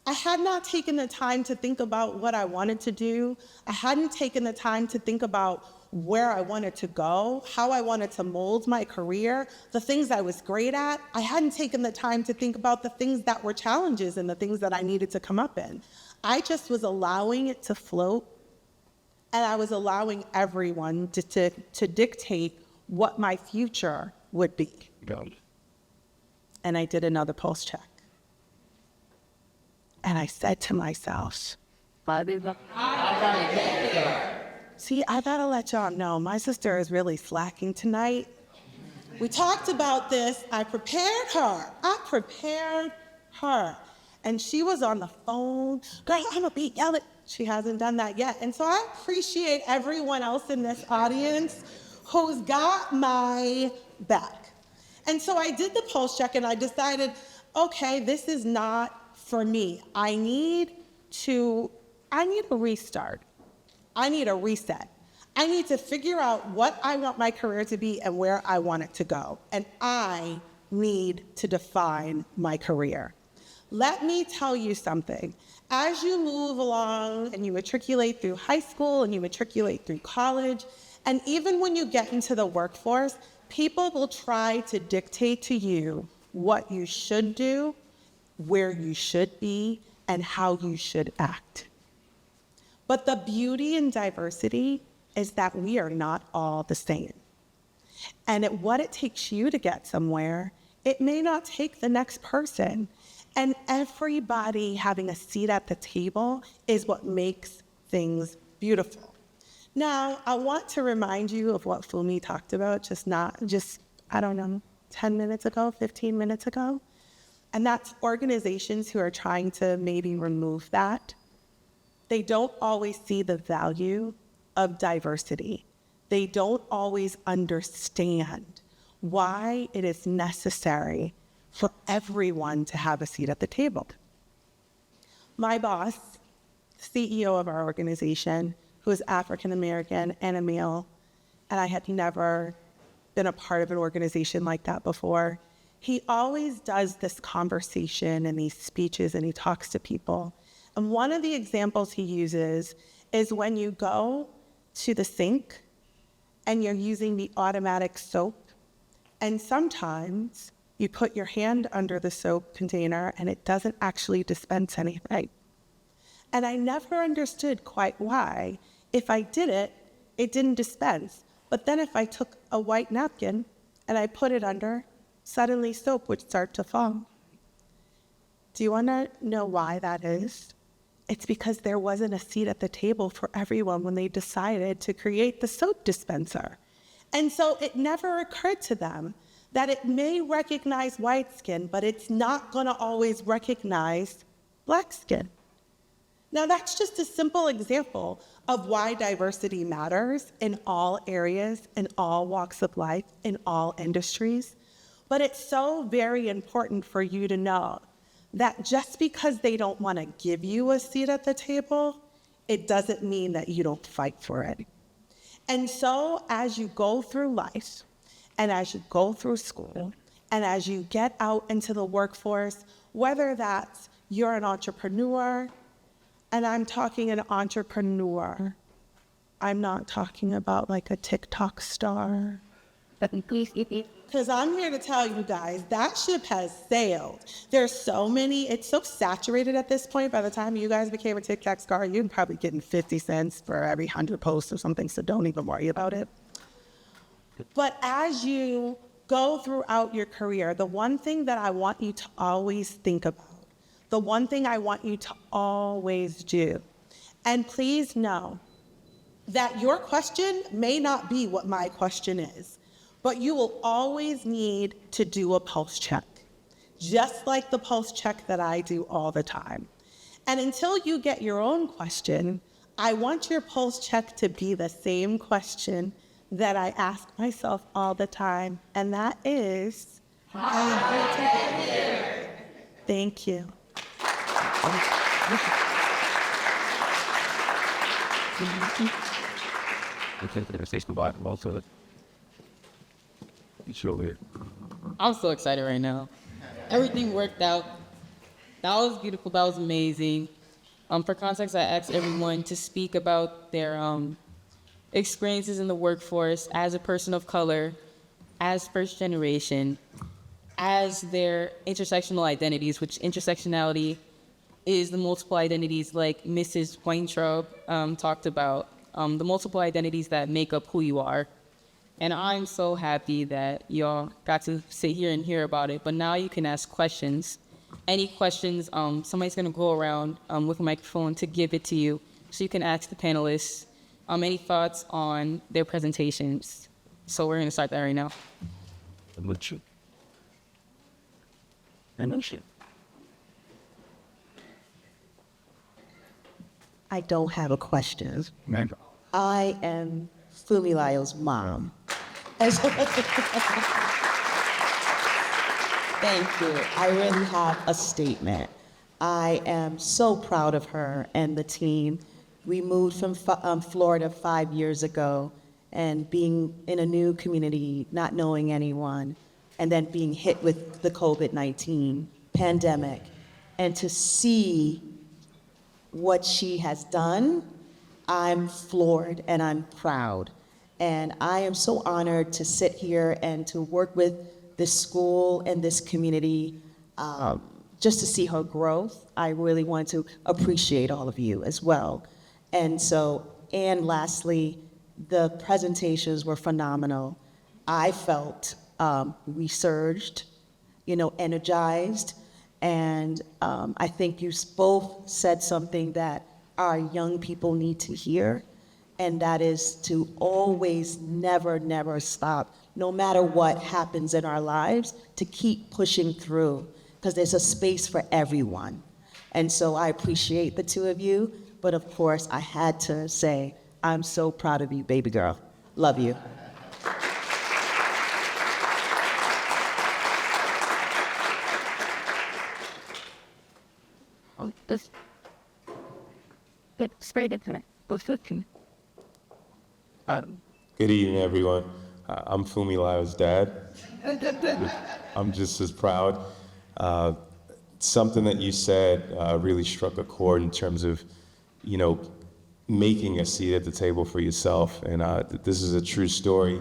I had not taken the time to think about what I wanted to do. I hadn't taken the time to think about where I wanted to go, how I wanted to mold my career, the things I was great at. I hadn't taken the time to think about the things that were challenges and the things that I needed to come up in. I just was allowing it to float, and I was allowing everyone to dictate what my future would be. And I did another pulse check. And I said to myself, see, I gotta let y'all know, my sister is really slacking tonight. We talked about this. I prepared her. And she was on the phone. Girl, I'm gonna be yelling. She hasn't done that yet. And so I appreciate everyone else in this audience who's got my back. And so I did the pulse check, and I decided, okay, this is not for me. I need a restart. I need a reset. I need to figure out what I want my career to be and where I want it to go. And I need to define my career. Let me tell you something. As you move along and you matriculate through high school and you matriculate through college, and even when you get into the workforce, people will try to dictate to you what you should do, where you should be, and how you should act. But the beauty in diversity is that we are not all the same. And what it takes you to get somewhere, it may not take the next person. And everybody having a seat at the table is what makes things beautiful. Now, I want to remind you of what Fumi talked about just 10 minutes ago, 15 minutes ago. And that's organizations who are trying to maybe remove that. They don't always see the value of diversity. They don't always understand why it is necessary for everyone to have a seat at the table. My boss, CEO of our organization, who is African American and a male, and I had never been a part of an organization like that before, he always does this conversation and these speeches, and he talks to people. And one of the examples he uses is when you go to the sink and you're using the automatic soap, and sometimes you put your hand under the soap container and it doesn't actually dispense anything. And I never understood quite why. If I did it, it didn't dispense. But then if I took a white napkin and I put it under, suddenly soap would start to fall. Do you want to know why that is? It's because there wasn't a seat at the table for everyone when they decided to create the soap dispenser. And so it never occurred to them that it may recognize white skin, but it's not going to always recognize black skin. Now, that's just a simple example of why diversity matters in all areas, in all walks of life, in all industries. But it's so very important for you to know that just because they don't want to give you a seat at the table, it doesn't mean that you don't fight for it. And so as you go through life, and as you go through school, and as you get out into the workforce, whether that's you're an entrepreneur, and I'm talking an entrepreneur, I'm not talking about like a TikTok star. Because I'm here to tell you guys, that ship has sailed. There's so many, it's so saturated at this point. By the time you guys became a TikTok star, you're probably getting 50 cents for every 100 posts or something, so don't even worry about it. But as you go throughout your career, the one thing that I want you to always think about, the one thing I want you to always do, and please know that your question may not be what my question is, but you will always need to do a pulse check, just like the pulse check that I do all the time. And until you get your own question, I want your pulse check to be the same question that I ask myself all the time, and that is, thank you. I'm so excited right now. Everything worked out. That was beautiful. That was amazing. For context, I asked everyone to speak about their experiences in the workforce as a person of color, as first generation, as their intersectional identities, which intersectionality is the multiple identities like Mrs. Weintraub talked about, the multiple identities that make up who you are. And I'm so happy that y'all got to sit here and hear about it, but now you can ask questions. Any questions, somebody's gonna go around with a microphone to give it to you, so you can ask the panelists any thoughts on their presentations. So we're gonna start that right now. I don't have a question. I am Fumilayo's mom. Thank you. I really have a statement. I am so proud of her and the team. We moved from Florida 5 years ago, and being in a new community, not knowing anyone, and then being hit with the COVID-19 pandemic, and to see what she has done, I'm floored and I'm proud. And I am so honored to sit here and to work with this school and this community, just to see her growth. I really want to appreciate all of you as well. And so, and lastly, the presentations were phenomenal. I felt resurged, energized, and I think you both said something that our young people need to hear, and that is to always never, never stop, no matter what happens in our lives, to keep pushing through, because there's a space for everyone. And so I appreciate the two of you, but of course I had to say, I'm so proud of you, baby girl. Love you. Good evening, everyone. I'm Fumilayo's dad. I'm just as proud. Something that you said really struck a chord in terms of, making a seat at the table for yourself. And this is a true story.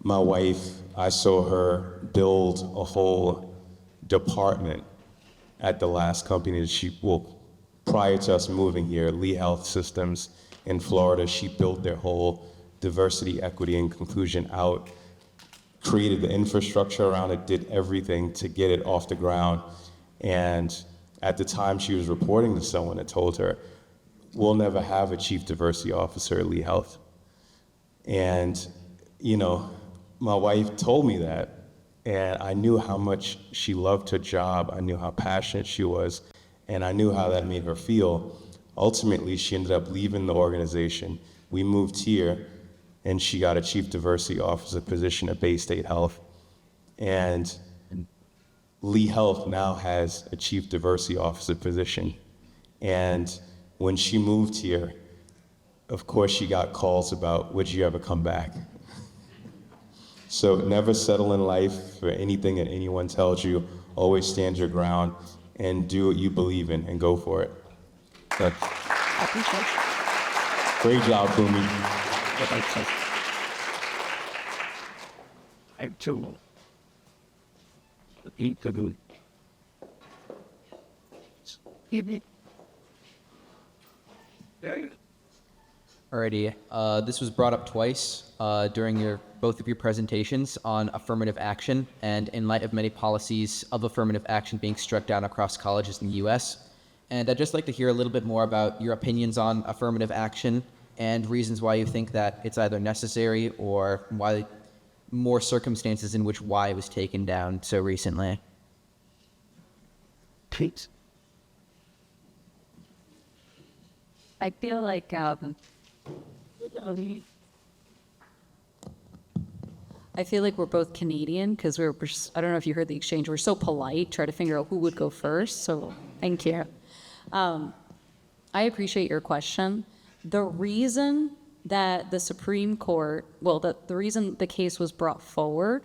My wife, I saw her build a whole department at the last company that prior to us moving here, ELHS Systems in Florida, she built their whole diversity, equity, and inclusion out, created the infrastructure around it, did everything to get it off the ground. And at the time she was reporting to someone that told her, we'll never have a chief diversity officer at ELHS. And, my wife told me that, and I knew how much she loved her job. I knew how passionate she was, and I knew how that made her feel. Ultimately, she ended up leaving the organization. We moved here, and she got a chief diversity officer position at Bay State Health. And Lee Health now has a chief diversity officer position. And when she moved here, of course she got calls about, would you ever come back? So never settle in life for anything that anyone tells you. Always stand your ground and do what you believe in and go for it. So, great job, Fumi. I too. Eat the good. Eat it. Alrighty, this was brought up twice during both of your presentations on affirmative action, and in light of many policies of affirmative action being struck down across colleges in the U.S. And I'd just like to hear a little bit more about your opinions on affirmative action and reasons why you think that it's either necessary or why more circumstances in which why it was taken down so recently. Pete. I feel like we're both Canadian because I don't know if you heard the exchange, we're so polite, try to figure out who would go first, so thank you. I appreciate your question. The reason that the Supreme Court, the reason the case was brought forward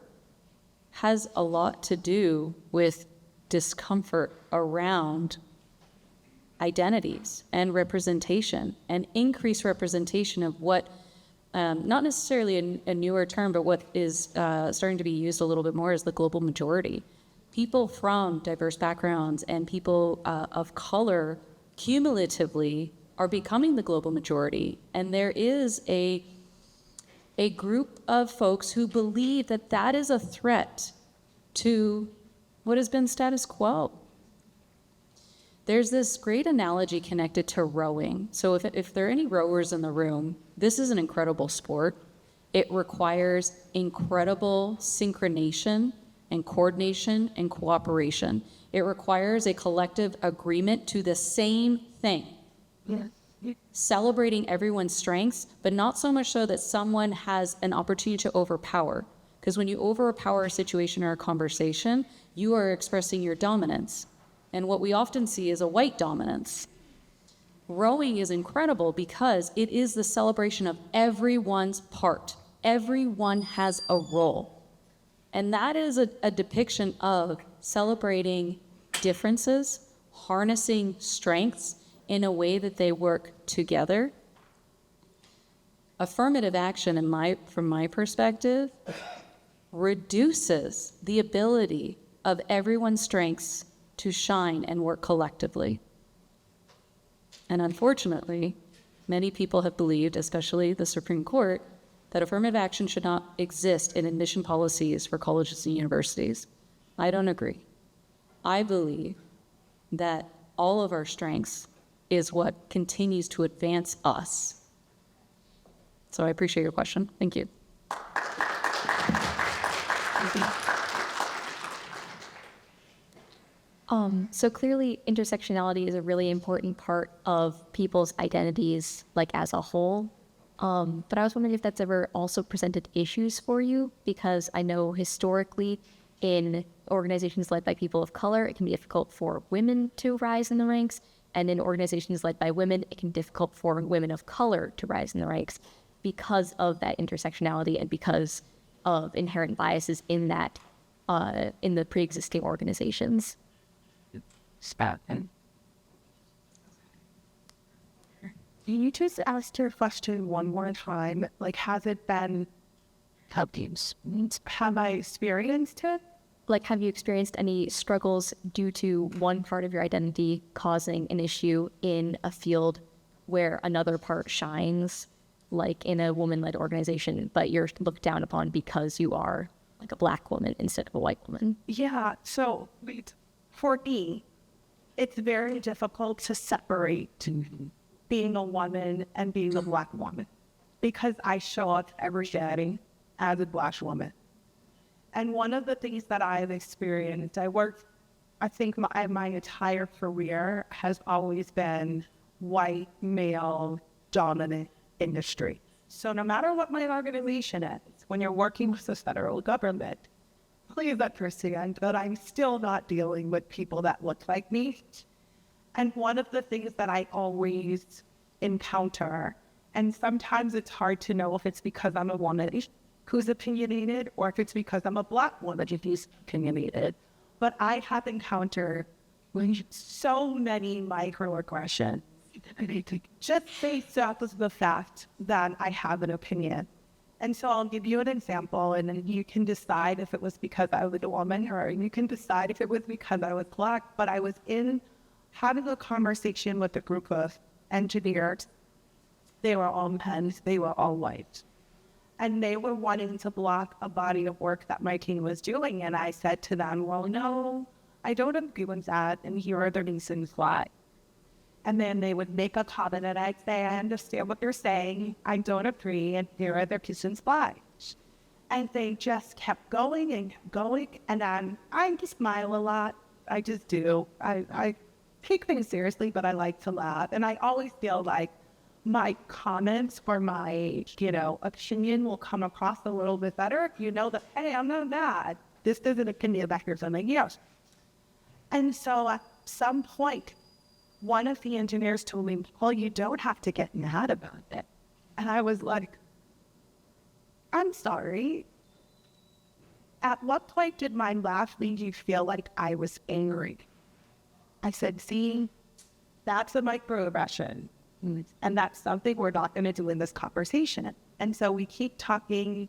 has a lot to do with discomfort around identities and representation and increased representation of what, not necessarily a newer term, but what is starting to be used a little bit more as the global majority. People from diverse backgrounds and people of color cumulatively are becoming the global majority. And there is a group of folks who believe that that is a threat to what has been status quo. There's this great analogy connected to rowing. So if there are any rowers in the room, this is an incredible sport. It requires incredible synchronization and coordination and cooperation. It requires a collective agreement to the same thing. Yeah. Celebrating everyone's strengths, but not so much so that someone has an opportunity to overpower. Because when you overpower a situation or a conversation, you are expressing your dominance. And what we often see is a white dominance. Rowing is incredible because it is the celebration of everyone's part. Everyone has a role. And that is a depiction of celebrating differences, harnessing strengths in a way that they work together. Affirmative action, from my perspective, reduces the ability of everyone's strengths to shine and work collectively. And unfortunately, many people have believed, especially the Supreme Court, that affirmative action should not exist in admission policies for colleges and universities. I don't agree. I believe that all of our strengths is what continues to advance us. So I appreciate your question. Thank you. So clearly intersectionality is a really important part of people's identities, like as a whole. But I was wondering if that's ever also presented issues for you, because I know historically in organizations led by people of color, it can be difficult for women to rise in the ranks. And in organizations led by women, it can be difficult for women of color to rise in the ranks because of that intersectionality and because of inherent biases in that, in the pre-existing organizations. Can you just ask your question one more time? Like, has it been, have I experienced it? Like, have you experienced any struggles due to one part of your identity causing an issue in a field where another part shines, like in a woman-led organization, but you're looked down upon because you are like a Black woman instead of a white woman? Yeah, so for me, it's very difficult to separate being a woman and being a Black woman because I show up every day as a Black woman. And one of the things that I've experienced, I think my entire career has always been white, male, dominant industry. So no matter what my organization is, when you're working with the federal government, please understand that I'm still not dealing with people that look like me. And one of the things that I always encounter, and sometimes it's hard to know if it's because I'm a woman who's opinionated or if it's because I'm a Black woman who's opinionated, but I have encountered so many microaggressions just based off of the fact that I have an opinion. And so I'll give you an example, and then you can decide if it was because I was a woman, or you can decide if it was because I was Black. But I was having a conversation with a group of engineers. They were all men, they were all white. And they were wanting to block a body of work that my team was doing. And I said to them, well, no, I don't agree with that, and here are the reasons why. And then they would make a comment, and I'd say, I understand what you're saying, I don't agree, and here are the reasons why. And they just kept going and going, and I just smile a lot. I just do. I take things seriously, but I like to laugh. And I always feel like my comments or my, opinion will come across a little bit better if you know that, hey, I'm not mad. This isn't an opinion back here, something else. And so at some point, one of the engineers told me, well, you don't have to get mad about it. And I was like, I'm sorry. At what point did my laugh make you feel like I was angry? I said, see, that's a microaggression. And that's something we're not going to do in this conversation. And so we keep talking.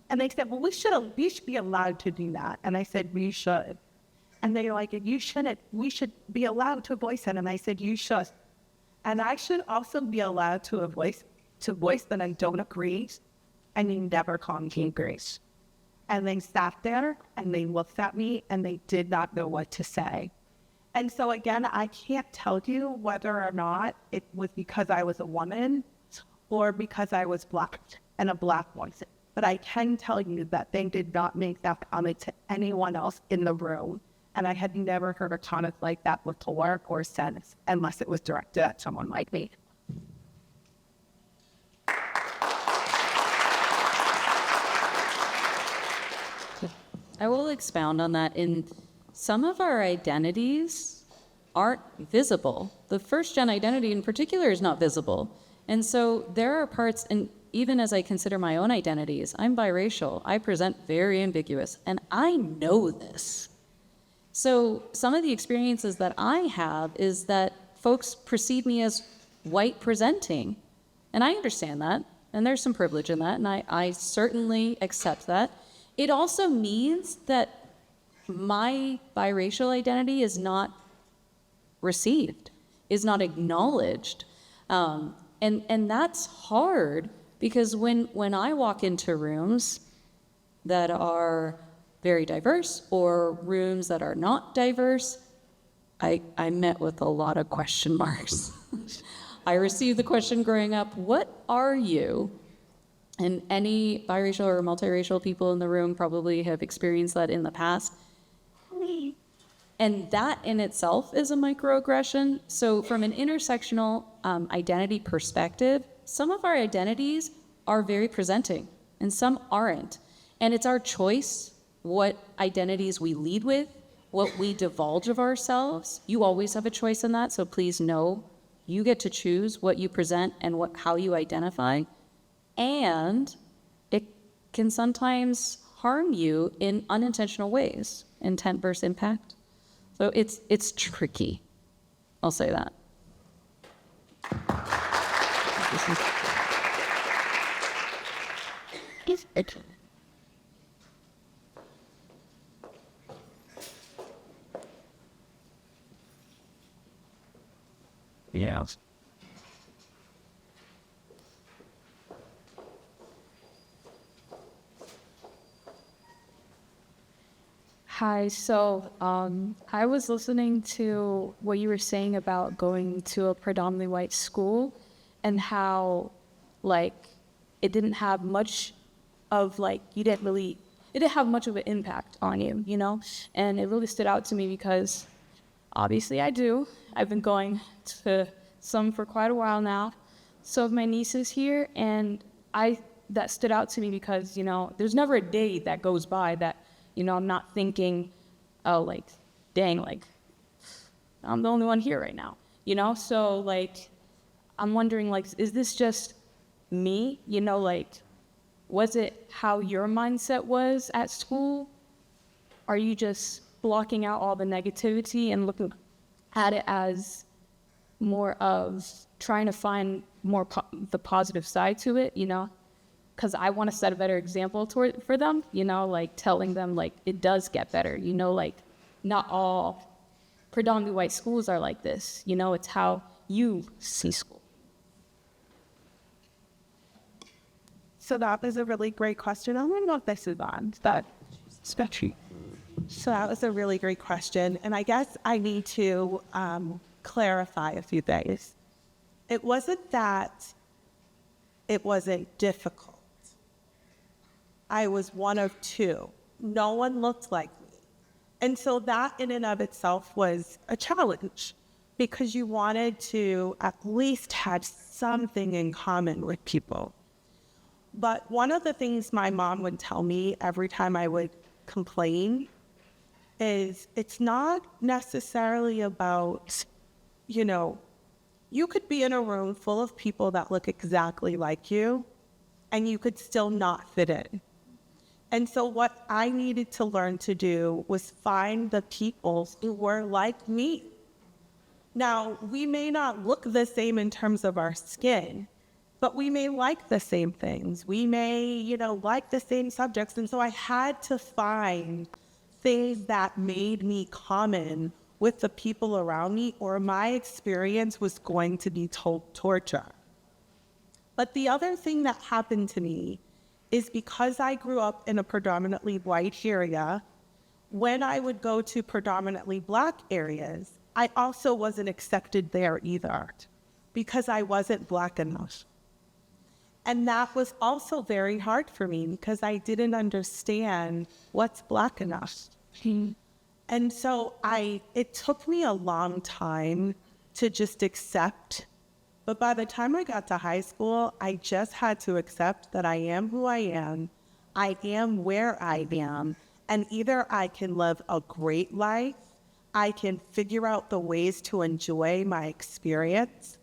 And they said, well, we should be allowed to do that. And I said, we should. And they're like, you shouldn't. We should be allowed to voice it. And I said, you should. And I should also be allowed to voice that I don't agree. And you never call me angry. And they sat there and they looked at me and they did not know what to say. And so again, I can't tell you whether or not it was because I was a woman or because I was Black and a Black woman. But I can tell you that they did not make that comment to anyone else in the room. And I had never heard a comment like that before or since, unless it was directed at someone like me. I will expound on that. In some of our identities aren't visible. The first-gen identity in particular is not visible. And so there are parts, and even as I consider my own identities, I'm biracial. I present very ambiguous, and I know this. So some of the experiences that I have is that folks perceive me as white presenting. And I understand that, and there's some privilege in that, and I certainly accept that. It also means that my biracial identity is not received, is not acknowledged. And that's hard, because when I walk into rooms that are very diverse or rooms that are not diverse, I met with a lot of question marks. I received the question growing up, what are you? And any biracial or multiracial people in the room probably have experienced that in the past. And that in itself is a microaggression. So from an intersectional identity perspective, some of our identities are very presenting and some aren't. And it's our choice what identities we lead with, what we divulge of ourselves. You always have a choice in that, so please know you get to choose what you present and how you identify. And it can sometimes harm you in unintentional ways, intent versus impact. So it's tricky. I'll say that. Yeah. Hi, so I was listening to what you were saying about going to a predominantly white school and how, it didn't have much of, it didn't have much of an impact on you, And it really stood out to me because obviously I do. I've been going to some for quite a while now. So have my nieces here, and that stood out to me because, there's never a day that goes by that You know, I'm not thinking, oh, like, dang, like, I'm the only one here right now. You know, so like, I'm wondering, like, is this just me? You know, like, was it how your mindset was at school? Are you just blocking out all the negativity and looking at it as more of trying to find more the positive side to it, you know? Because I want to set a better example for them, you know, like telling them, like, it does get better, you know, like, not all predominantly white schools are like this, you know, it's how you see school. So that was a really great question. I don't know if this is on, but sketchy. So that was a really great question. And I guess I need to clarify a few things. It wasn't that it wasn't difficult. I was one of two. No one looked like me. And so that in and of itself was a challenge because you wanted to at least have something in common with people. But one of the things my mom would tell me every time I would complain is it's not necessarily about, you know, you could be in a room full of people that look exactly like you and you could still not fit in. And so what I needed to learn to do was find the people who were like me. Now, we may not look the same in terms of our skin, but we may like the same things. We may, you know, like the same subjects. And so I had to find things that made me common with the people around me, or my experience was going to be torture. But the other thing that happened to me is because I grew up in a predominantly white area, when I would go to predominantly Black areas, I also wasn't accepted there either because I wasn't Black enough. And that was also very hard for me because I didn't understand what's Black enough. And so it took me a long time to just accept. But by the time I got to high school, I just had to accept that I am who I am where I am, and either I can live a great life, I can figure out the ways to enjoy my experience,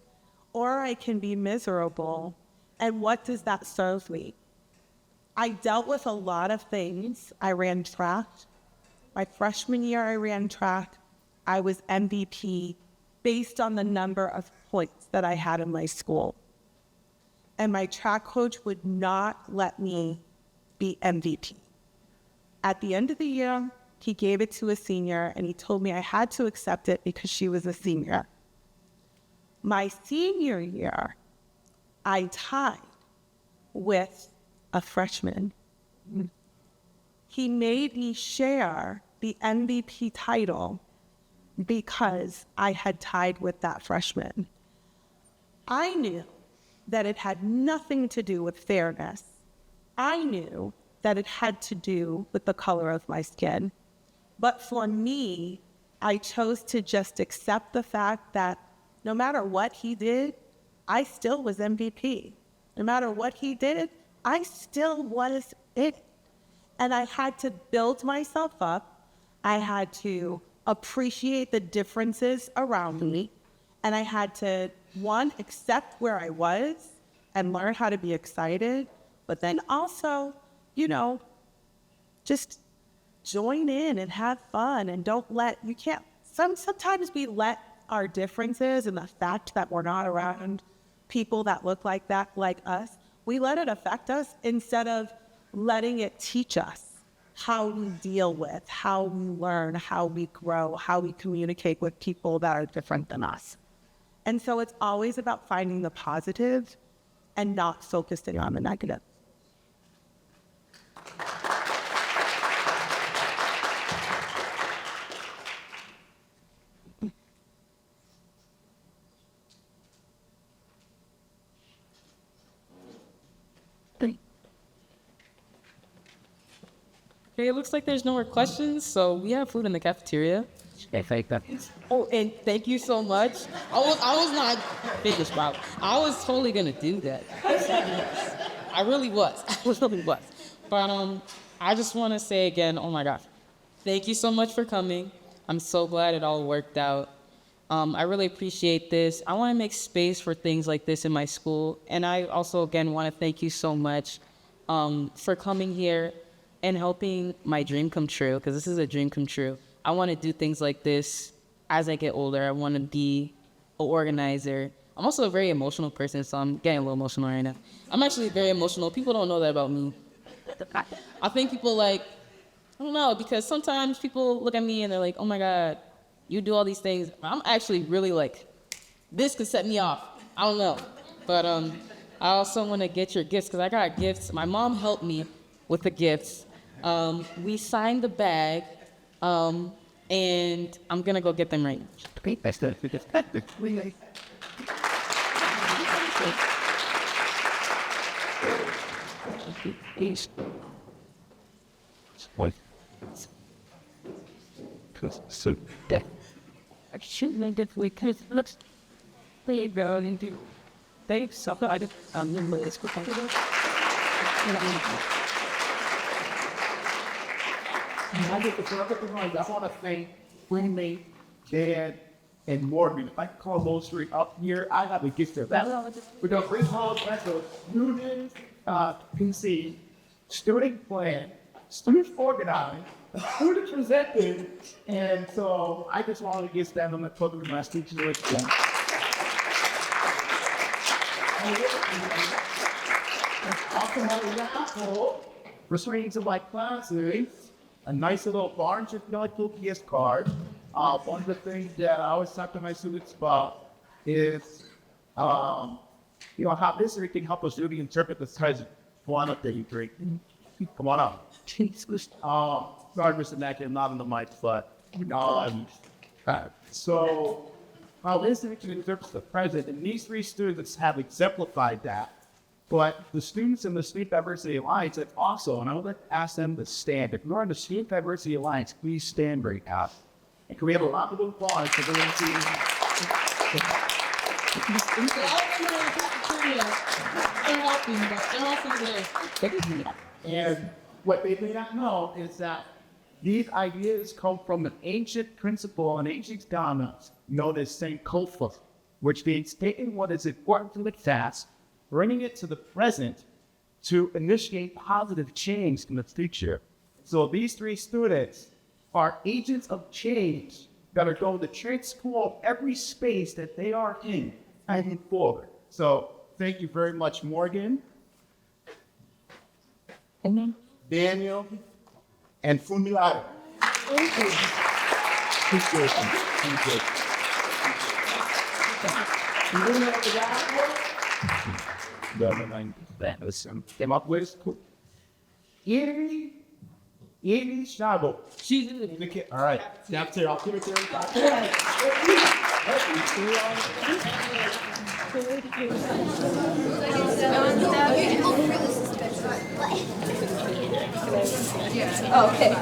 or I can be miserable. And what does that serve me? I dealt with a lot of things. I ran track. My freshman year, I ran track. I was MVP based on the number of points that I had in my school. And my track coach would not let me be MVP. At the end of the year, he gave it to a senior, and he told me I had to accept it because she was a senior. My senior year, I tied with a freshman. He made me share the MVP title because I had tied with that freshman. I knew that it had nothing to do with fairness. I knew that it had to do with the color of my skin. But for me, I chose to just accept the fact that no matter what he did, I still was MVP. No matter what he did, I still was it. And I had to build myself up. I had to appreciate the differences around me. And I had to, one, accept where I was and learn how to be excited. But then also, you know, just join in and have fun and sometimes we let our differences and the fact that we're not around people that look like us, we let it affect us instead of letting it teach us how we deal with, how we learn, how we grow, how we communicate with people that are different than us. And so it's always about finding the positive and not focusing on the negative. Okay, it looks like there's no more questions, so we have food in the cafeteria. Oh, and thank you so much. I was not finished, Bob. I was totally gonna do that. I really was. But I just want to say again, oh my gosh, thank you so much for coming. I'm so glad it all worked out. I really appreciate this. I want to make space for things like this in my school. And I also, again, want to thank you so much for coming here and helping my dream come true, because this is a dream come true. I want to do things like this as I get older. I want to be an organizer. I'm also a very emotional person, so I'm getting a little emotional right now. I'm actually very emotional. People don't know that about me. I think people I don't know, because sometimes people look at me and they're like, oh my God, you do all these things. I'm actually really this could set me off. I don't know. But I also want to get your gifts, because I got gifts. My mom helped me with the gifts. We signed the bag, and I'm going to go get them right now. What? So that I shouldn't have did because it looks they go into they suffer. I just it's good. I get the perfect ones. I want to thank Brindley, Dan, and Morgan. If I can call those three up here, I have a gift of that. We're going to bring all the students, PC, student plan, students organized, students presented, and so I just want to give them a program of my teachers with them. Also have a raffle for students of my classes. A nice little orange and little PS card. One of the things that I always talk to my students about is, how history can help us really interpret the present. Come on up there, you three. Come on up. Sorry, Mr. Nack, I'm not on the mic, but so how history can interpret the present, and these three students have exemplified that. But the students in the Student Diversity Alliance have also, and I would like to ask them to stand. If you're on the Student Diversity Alliance, please stand right now. And can we have a round of applause for the team? And what they may not know is that these ideas come from an ancient principle, an ancient dogma known as Sankofa, which means taking what is important from the past, bringing it to the present to initiate positive change in the future. So these three students are agents of change that are going to transform every space that they are in and move forward. So thank you very much, Morgan, Daniel, and Funmilayo. Thank you. Appreciate you. Thank you. Came up with Edie Shabo. She's in the kid. All right. Snap here. I'll give it to her. Okay.